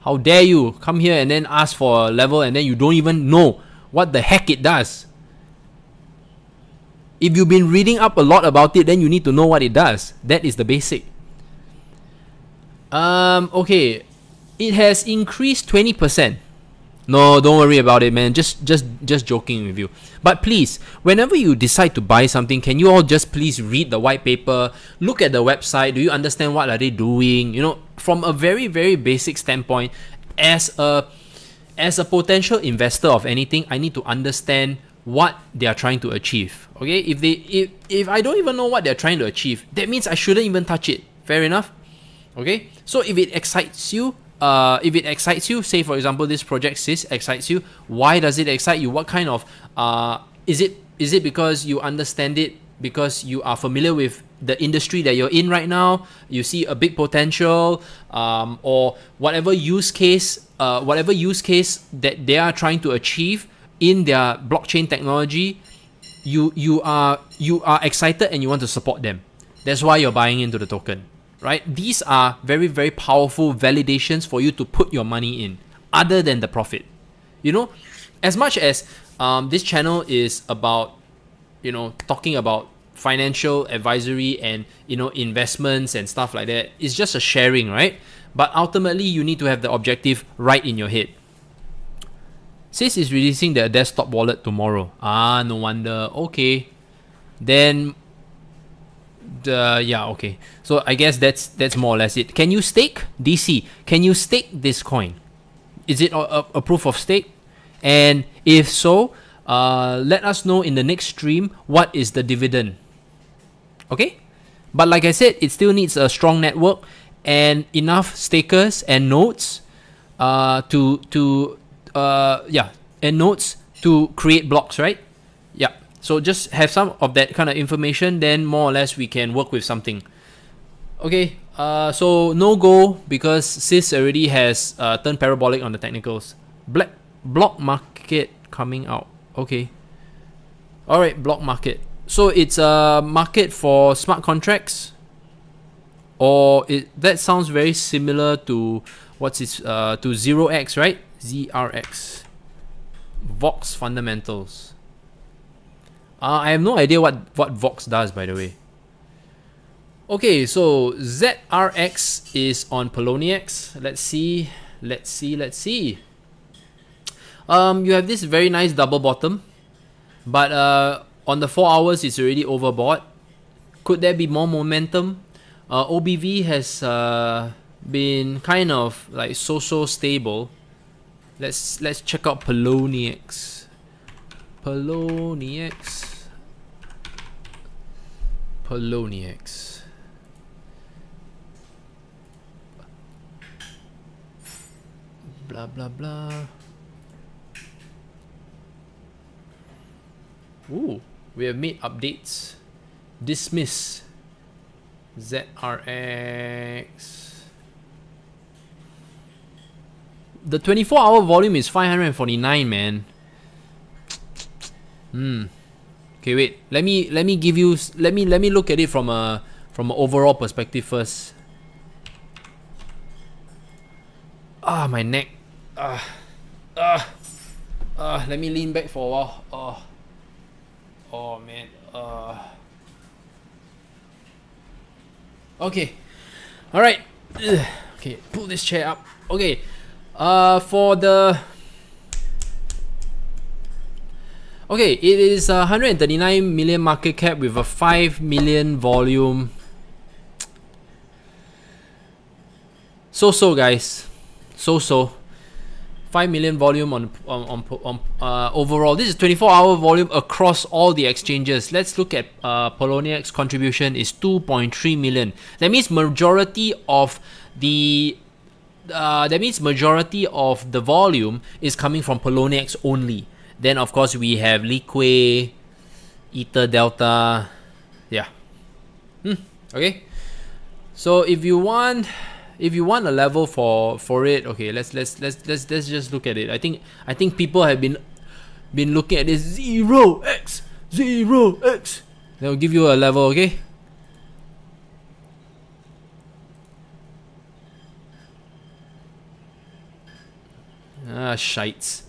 How dare you come here and then ask for a level and then you don't even know what the heck it does. If you've been reading up a lot about it, then you need to know what it does. That is the basic. Okay. It has increased 20%. No, don't worry about it, man. Just joking with you. But please, whenever you decide to buy something, can you all just please read the white paper, look at the website, do you understand what are they doing? You know, from a very, very basic standpoint, as a potential investor of anything, I need to understand what they are trying to achieve. Okay? If I don't even know what they're trying to achieve, that means I shouldn't even touch it. Fair enough? Okay? So if it excites you, say for example this project sys excites you, why does it excite you? What kind of is it because you understand it, because you are familiar with the industry that you're in right now, you see a big potential, or whatever use case that they are trying to achieve in their blockchain technology, you are excited and you want to support them. That's why you're buying into the token. Right? These are very, very powerful validations for you to put your money in, other than the profit. You know, as much as this channel is about, you know, talking about financial advisory and, you know, investments and stuff like that, it's just a sharing, right? But ultimately, you need to have the objective right in your head. Sys is releasing their desktop wallet tomorrow. Ah, no wonder. Okay. Then yeah, okay. So I guess that's more or less it. Can you stake DC? Can you stake this coin? Is it a proof of stake? And if so, let us know in the next stream what is the dividend. Okay? But like I said, it still needs a strong network and enough stakers and nodes to and nodes to create blocks, right? Yeah. So just have some of that kind of information, then more or less we can work with something. Okay. So no go because sis already has turned parabolic on the technicals. Block market coming out. Okay. All right, block market. So it's a market for smart contracts, or that sounds very similar to what's its to 0x, right? ZRX. Vox fundamentals. I have no idea what Vox does, by the way. Okay, so ZRX is on Poloniex. Let's see. You have this very nice double bottom, but on the 4 hours it's already overbought. Could there be more momentum? OBV has been kind of like so stable. Let's check out Poloniex. Poloniex. Blah blah blah. Ooh, we have made updates. Dismiss. ZRX. The 24-hour volume is 549, man. Okay, wait. Let me look at it from an overall perspective first. My neck. Let me lean back for a while. Oh man. Okay. All right. Okay, pull this chair up. Okay. Okay, it is 139 million market cap with a 5 million volume. So guys. So 5 million volume on overall. This is 24-hour volume across all the exchanges. Let's look at Poloniex contribution is 2.3 million. That means majority of the volume is coming from Poloniex only. Then of course we have Liquid, Ether Delta. Yeah. Okay. So if you want a level for it, okay, let's just look at it. I think people have been looking at this 0x. They'll give you a level, okay? Shites.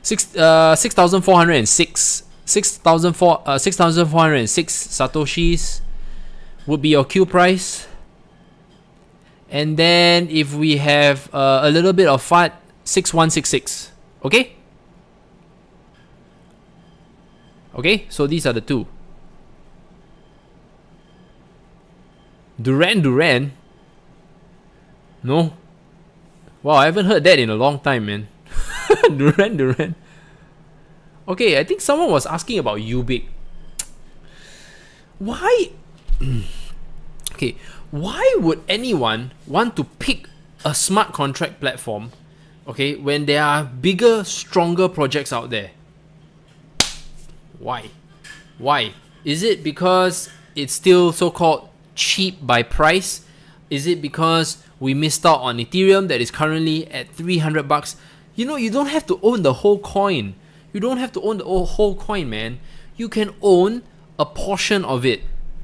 6,406 satoshis would be your Q price. And then if we have a little bit of FAT, 6166. Okay? Okay, so these are the two. Duran? No? Wow, I haven't heard that in a long time, man. Duran. Okay, I think someone was asking about Ubik. Why? Okay, why would anyone want to pick a smart contract platform, okay, when there are bigger, stronger projects out there? Why? Is it because it's still so-called cheap by price? Is it because we missed out on Ethereum that is currently at 300 bucks? You know, you don't have to own the whole coin. You don't have to own the whole coin, man. You can own a portion of it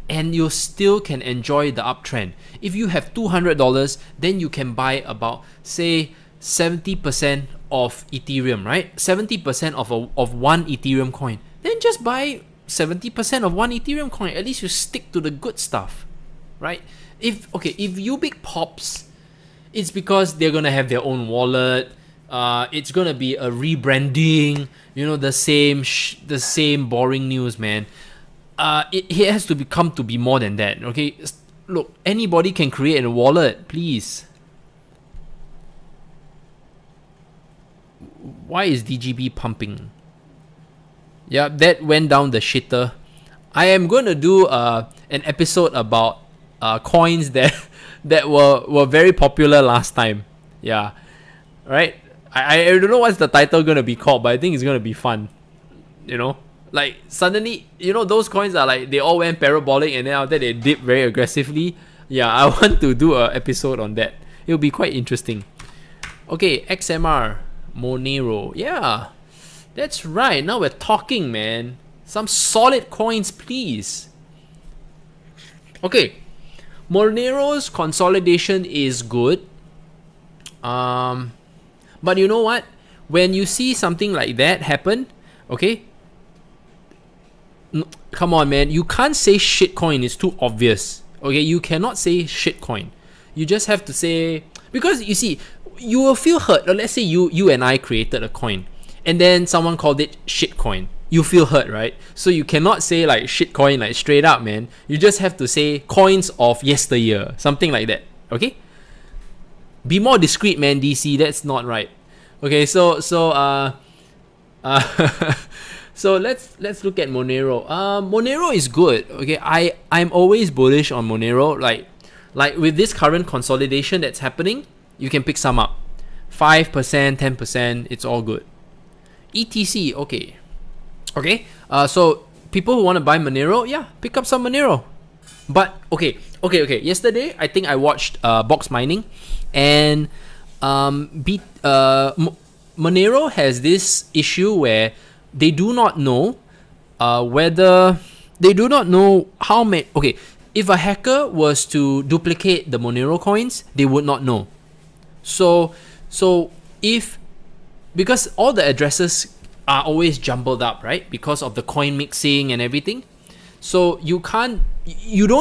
and you still can enjoy the uptrend. If you have $200, then you can buy about, say, 70% of Ethereum, right? 70% of one Ethereum coin. Then just buy 70% of one Ethereum coin. At least you stick to the good stuff, right? If Ubik pops, it's because they're gonna have their own wallet. It's gonna be a rebranding. You know, the same boring news, man. It has to become to be more than that. Okay, look, anybody can create a wallet, please. Why is DGB pumping? Yeah, that went down the shitter. I am going to do an episode about coins that that were very popular last time. Yeah, right. I don't know what's the title gonna be called, but I think it's gonna be fun. You know, like suddenly, you know, those coins are like they all went parabolic and then after they dip very aggressively. Yeah, I want to do an episode on that. It'll be quite interesting. Okay, XMR, Monero. Yeah, that's right. Now we're talking, man. Some solid coins, please. Okay, Monero's consolidation is good. But you know what? When you see something like that happen, okay? Come on, man. You can't say shitcoin. It's too obvious. Okay, you cannot say shitcoin. You just have to say, because you see, you will feel hurt. Let's say you and I created a coin, and then someone called it shitcoin. You feel hurt, right? So you cannot say like shitcoin like straight up, man. You just have to say coins of yesteryear, something like that. Okay? Be more discreet, man, DC. That's not right. Okay, so so let's look at Monero. Monero is good. Okay, I'm always bullish on Monero. Like with this current consolidation that's happening, you can pick some up. 5%, 10%, it's all good. ETC, okay. Okay, so people who want to buy Monero, yeah, pick up some Monero. But okay. Yesterday, I think I watched Box Mining, and Monero has this issue where they do not know whether they do not know how many. Okay, if a hacker was to duplicate the Monero coins, they would not know. So if, because all the addresses are always jumbled up, right? Because of the coin mixing and everything. So you don't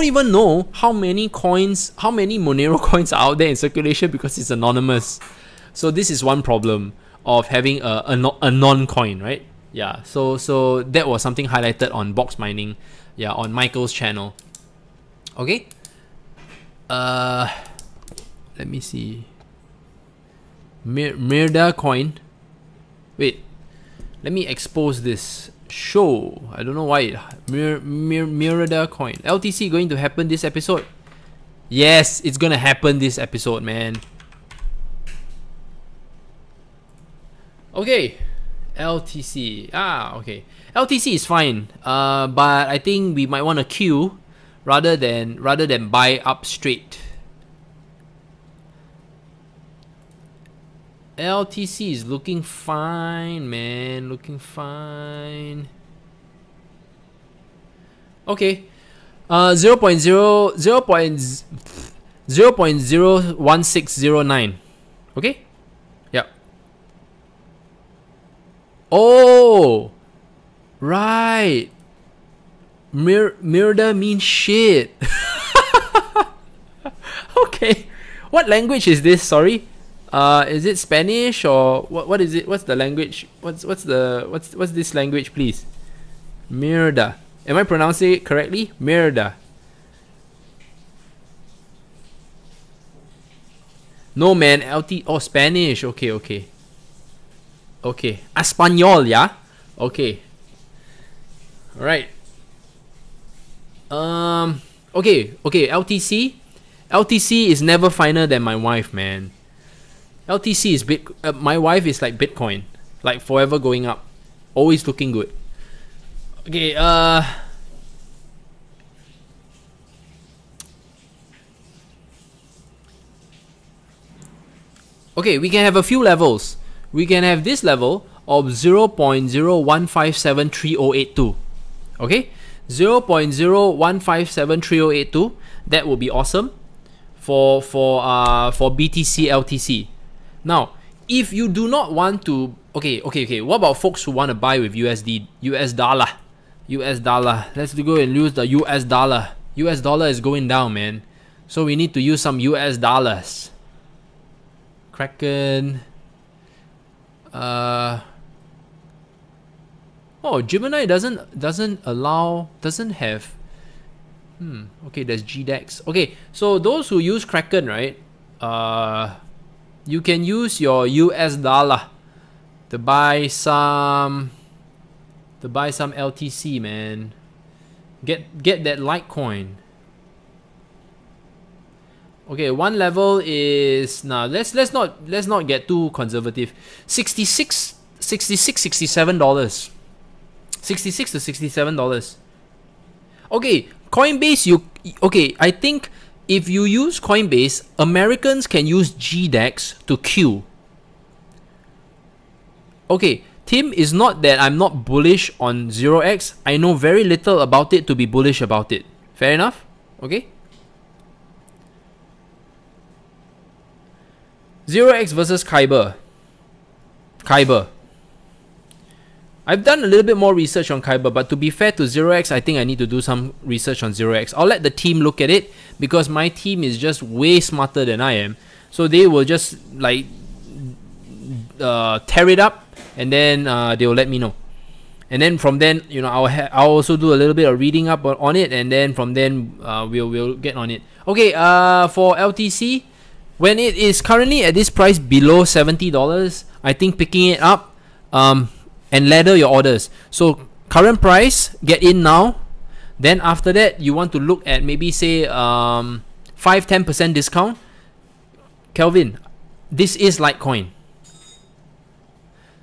even know how many Monero coins are out there in circulation because it's anonymous. So this is one problem of having a non-coin, right? Yeah, so that was something highlighted on Box Mining, yeah, on Michael's channel. Okay. Let me see. Mirda coin. Wait. Let me expose this. Show. I don't know why. Mirda coin. LTC going to happen this episode? Yes, it's gonna happen this episode, man. Okay. LTC. Okay. LTC is fine. But I think we might want to queue rather than buy up straight. LTC is looking fine, man. Looking fine. Okay. 0.01609. Okay? Yep. Oh! Right. Mirda means shit. Okay. What language is this? Sorry. Is it Spanish or what is it? What's the language? What's this language, please? Mirda. Am I pronouncing it correctly? Mirda. No, man. Spanish. Okay. Español, yeah? Okay. Alright. Okay, LTC. LTC is never finer than my wife, man. LTC is my wife is like Bitcoin, like forever going up, always looking good. Okay, okay, we can have a few levels. We can have this level of 0.01573082. Okay, 0.01573082. That would be awesome for BTC LTC. Now, if you do not want to, okay. What about folks who want to buy with US dollar? Let's go and use the US dollar. US dollar is going down, man. So we need to use some US dollars. Kraken. Oh, Gemini doesn't have. Okay, there's GDEX. Okay, so those who use Kraken, right? You can use your US dollar to buy some LTC, man. Get that Litecoin. Okay, one level is now. Let's not get too conservative. $66 $67. $66 to $67. Okay, Coinbase. I think if you use Coinbase, Americans can use GDEX to queue. Okay, Tim, is not that I'm not bullish on 0x. I know very little about it to be bullish about it. Fair enough? Okay. 0x versus Kyber. I've done a little bit more research on Kyber, but to be fair to 0x, I think I need to do some research on 0x. I'll let the team look at it because my team is just way smarter than I am. So they will just like tear it up, and then they will let me know. And then from then, you know, I'll also do a little bit of reading up on it, and then from then we'll get on it. Okay, for LTC, when it is currently at this price below $70, I think picking it up and ladder your orders. So current price, get in now. Then after that, you want to look at maybe say 5-10% discount. Kelvin, this is Litecoin.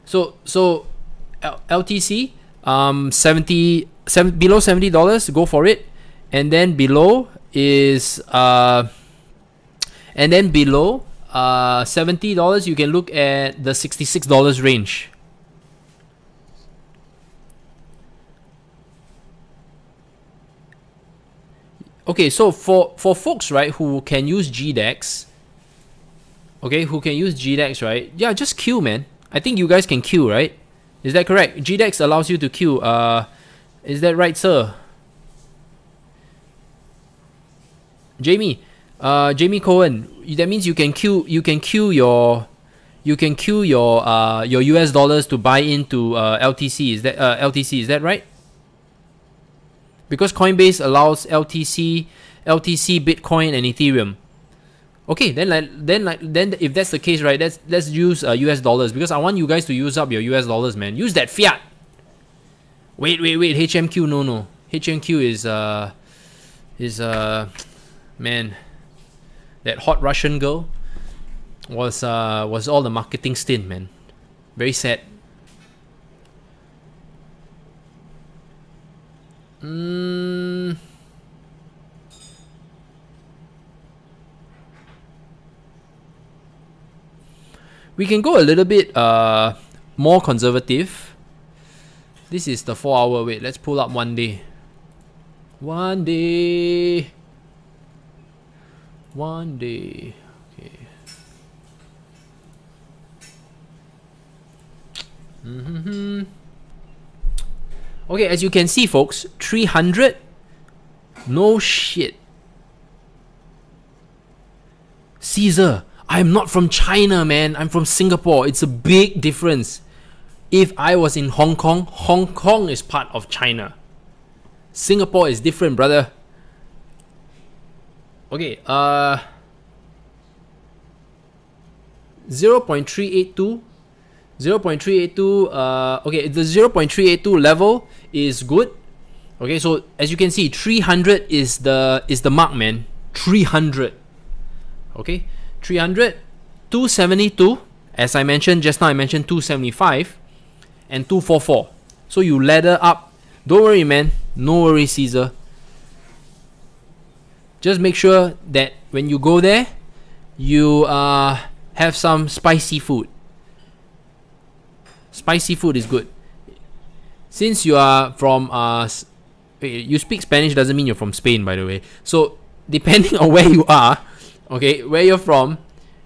So LTC, below $70, go for it. And then below is $70, you can look at the $66 range. Okay, so for folks, right, who can use GDEX, right? Yeah, just queue, man. I think you guys can queue, right? Is that correct? GDEX allows you to queue. Is that right, sir? Jamie Cohen. That means you can queue your US dollars to buy into LTC. Is that right? Because Coinbase allows LTC, Bitcoin, and Ethereum. Okay, then if that's the case, right? Let's use US dollars, because I want you guys to use up your US dollars, man. Use that fiat. Wait. HMQ, no. HMQ is man, that hot Russian girl was all the marketing stint, man. Very sad. We can go a little bit more conservative. This is the 4 hour. Wait, let's pull up 1 day. 1 day. 1 day. Okay. Okay, as you can see, folks, 300. No shit. Caesar, I'm not from China, man. I'm from Singapore. It's a big difference. If I was in Hong Kong, Hong Kong is part of China. Singapore is different, brother. Okay, 0.382. 0.382, okay, the 0.382 level is good. Okay, so as you can see, 300 is the mark, man. 300. Okay, 300, 272. As I mentioned just now, I mentioned 275 and 244. So you ladder up. Don't worry, man. No worry, Caesar. Just make sure that when you go there, you have some spicy food. Spicy food is good. Since you are from you speak Spanish doesn't mean you're from Spain, by the way. So depending on where you are, okay, where you're from,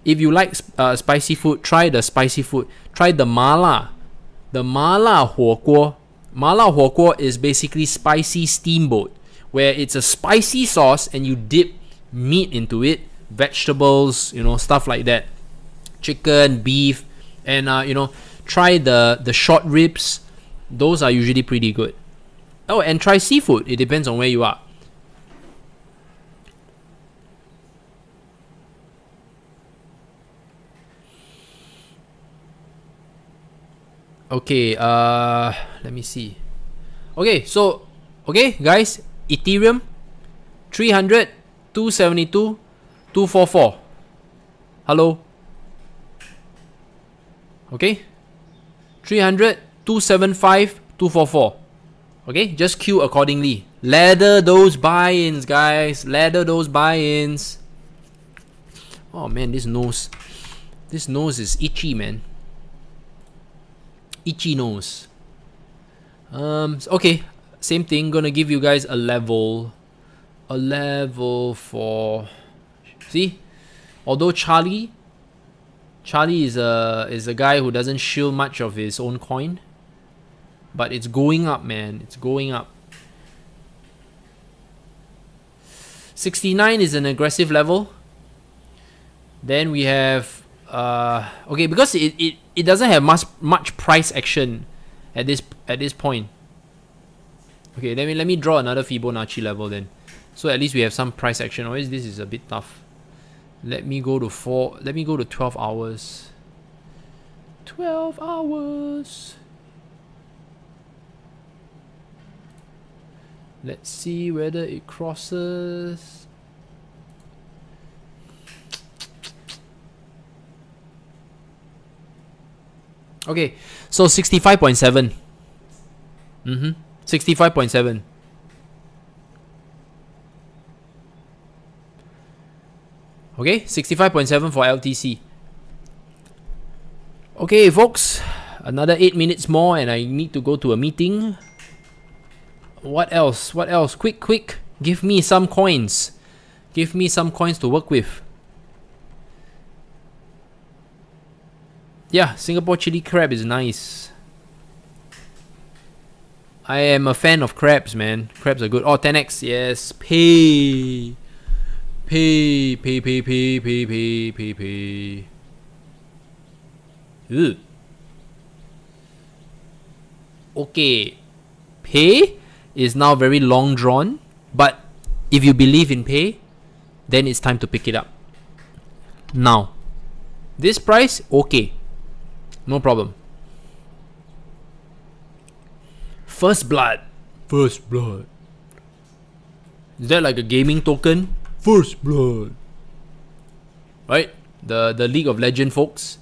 if you like spicy food, try the spicy food. Try the mala. The mala huoguo. Mala huoguo is basically spicy steamboat, where it's a spicy sauce and you dip meat into it, vegetables, stuff like that, chicken, beef, and try the short ribs. Those are usually pretty good. Oh, and try seafood. It depends on where you are. Okay, let me see. Okay, so, okay, guys, Ethereum 300, 272, 244. Hello. Okay. 300, 275, 244. Okay, just queue accordingly. Ladder those buy-ins, guys. Ladder those buy-ins. Oh man, this nose. This nose is itchy, man. Itchy nose. Okay, same thing. Gonna give you guys a level. A level for. See, although Charlie is a guy who doesn't shield much of his own coin, but it's going up, man. It's going up. 69 is an aggressive level. Then we have okay, because it doesn't have much price action at this point. Okay, let me draw another Fibonacci level then, so at least we have some price action. Always this is a bit tough. Let me go to 12 hours. 12 hours. Let's see whether it crosses. Okay, so 65.7. 65.7. Okay, 65.7 for LTC. Okay, folks, another 8 minutes more and I need to go to a meeting. What else? What else? Quick. Give me some coins. Give me some coins to work with. Yeah, Singapore chili crab is nice. I am a fan of crabs, man. Crabs are good. Oh, 10x, yes. Pay. Ugh. Okay. Pay is now very long drawn, but if you believe in pay, then it's time to pick it up. Now, this price, okay. No problem. First blood. First blood. Is that like a gaming token? First blood. Right? The League of Legends folks.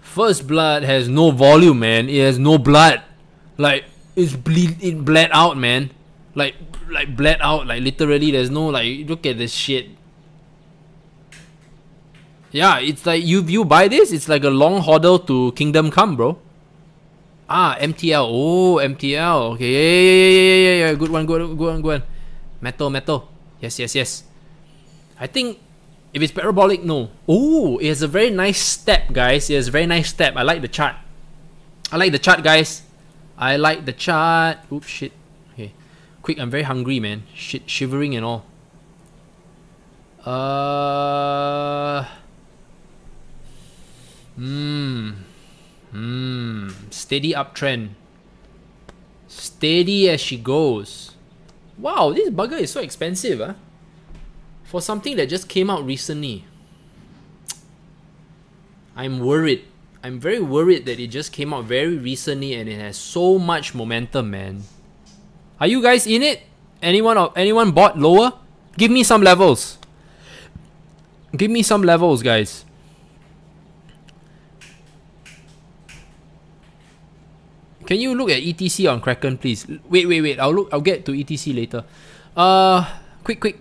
First blood has no volume, man. It has no blood. Like it bled out, man. Like bled out. Like literally, there's no like. Look at this shit. Yeah, it's like you buy this. It's like a long hodl to Kingdom Come, bro. Ah, MTL. Oh, MTL. Okay, yeah. Good one. Metal. Yes. I think if it's parabolic, no. Oh, it has a very nice step, guys. It has a very nice step. I like the chart. Guys. I like the chart. Oops, shit. Okay. Quick, I'm very hungry, man. Shit, shivering and all. Steady uptrend. Steady as she goes. Wow, this bugger is so expensive, huh? For something that just came out recently. I'm worried. I'm very worried that it just came out very recently and it has so much momentum, man. Are you guys in it? Anyone bought lower? Give me some levels. Give me some levels, guys. Can you look at ETC on Kraken, please? Wait. I'll get to ETC later. Quick.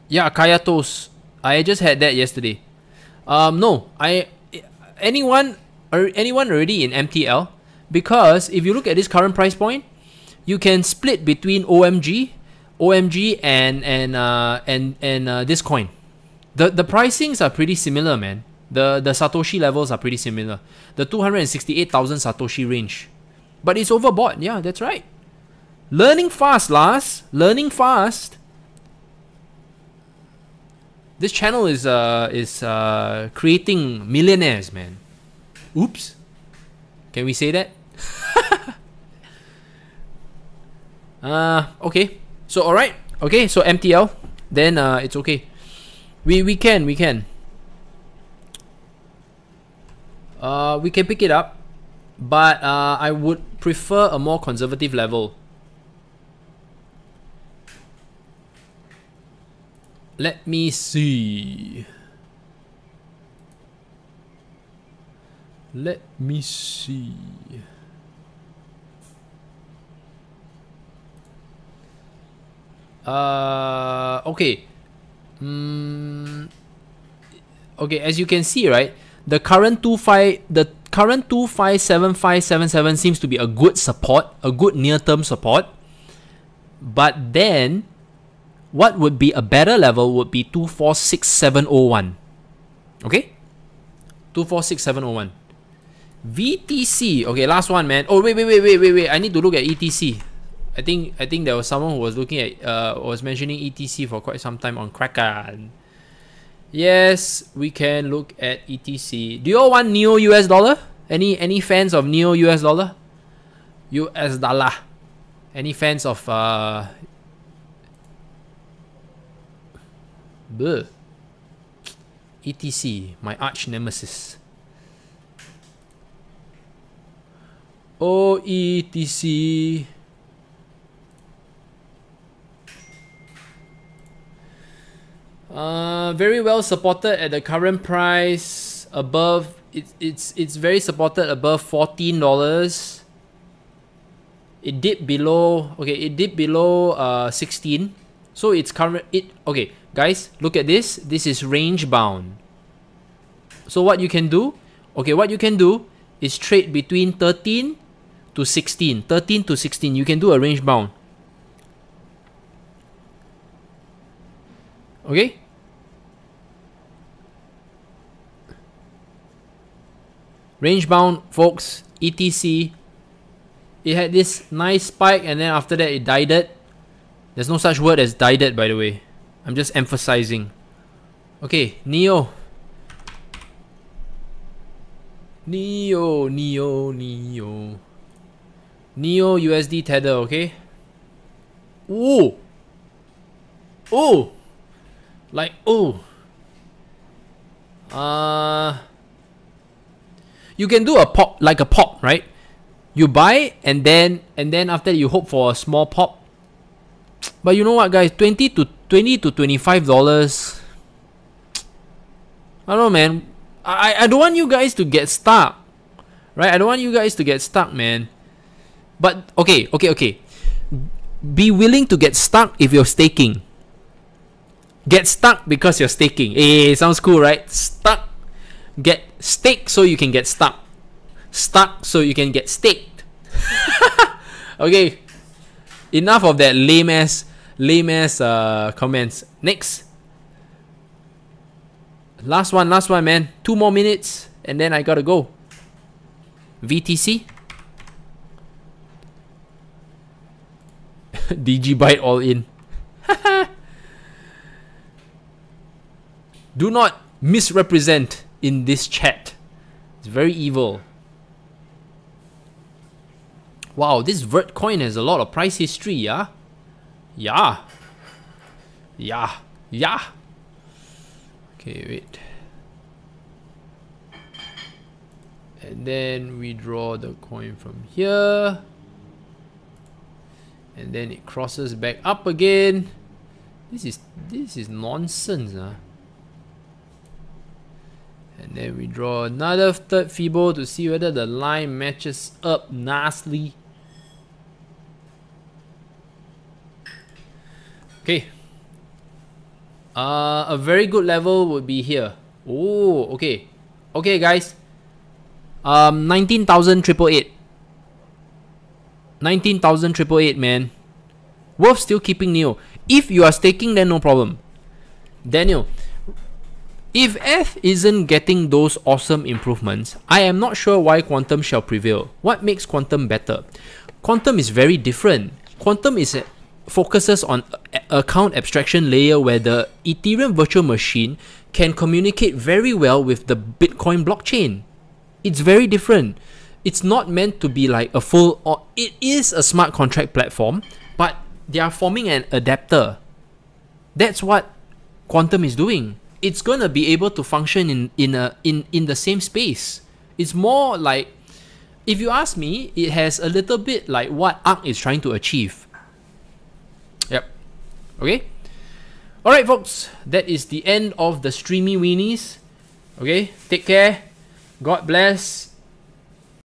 Yeah, Kaya Toast. I just had that yesterday. No. Anyone already in MTL? Because if you look at this current price point, you can split between OMG and this coin. The pricings are pretty similar, man. The Satoshi levels are pretty similar. The 268,000 Satoshi range. But it's overbought. Yeah, that's right. Learning fast, Lars. Learning fast. This channel is creating millionaires, man. Oops. Can we say that? Okay. So alright. Okay, so MTL. Then it's okay. We can. We can pick it up. But I would prefer a more conservative level. Let me see. Let me see. Okay. Okay, as you can see, right, the current 257577 seems to be a good support, a good near-term support. But then, what would be a better level would be 246701. Okay? 246701. VTC. Okay, last one, man. Oh, wait. I need to look at ETC. I think there was someone who was looking at was mentioning ETC for quite some time on Kraken. Yes, we can look at ETC. Do you all want Neo US dollar? Any fans of Neo US dollar? US dollar. Any fans of ETC, my arch nemesis. Oh, ETC. Very well supported at the current price. Above, it's very supported above $14. It dipped below. Okay, it dipped below 16. So it's current. Okay, guys, look at this. This is range bound. So what you can do? Okay, what you can do is trade between 13 to 16. 13 to 16. You can do a range bound. Okay. Range bound, folks. ETC. It had this nice spike and then after that it died. There's no such word as died, by the way. I'm just emphasizing. Okay, Neo. Neo USD Tether, okay? Ooh. Ooh. Like, ooh. You can do a pop, like a pop, right? You buy and then after that you hope for a small pop. But you know what, guys? $20 to $25. I don't know, man. I don't want you guys to get stuck, right? I don't want you guys to get stuck, man. But okay. Be willing to get stuck if you're staking. Get stuck because you're staking. Hey, sounds cool, right? Stuck. Get staked so you can get stuck. Stuck so you can get staked. Okay. Enough of that lame ass comments. Next. Last one, man. 2 more minutes and then I gotta go. VTC. DigiByte all in. Do not misrepresent in this chat. It's very evil. Wow, this Vert coin has a lot of price history, yeah? Yeah. Okay, wait. And then we draw the coin from here. And then it crosses back up again. This is nonsense, huh? And then we draw another third Fibo to see whether the line matches up nicely. Okay. A very good level would be here. Oh, okay. Okay, guys. 19,888. 19,888, man. Worth still keeping Neo. If you are staking, then no problem. Daniel, if ETH isn't getting those awesome improvements, I am not sure why Quantum shall prevail. What makes Quantum better? Quantum is very different. Quantum focuses on account abstraction layer where the Ethereum virtual machine can communicate very well with the Bitcoin blockchain. It's very different. It's not meant to be like a full, or it is a smart contract platform, but they are forming an adapter. That's what Quantum is doing. It's gonna be able to function in the same space. It's more like if you ask me, it has a little bit like what ARK is trying to achieve. Yep. Okay. Alright folks, that is the end of the streamy weenies. Okay, take care. God bless.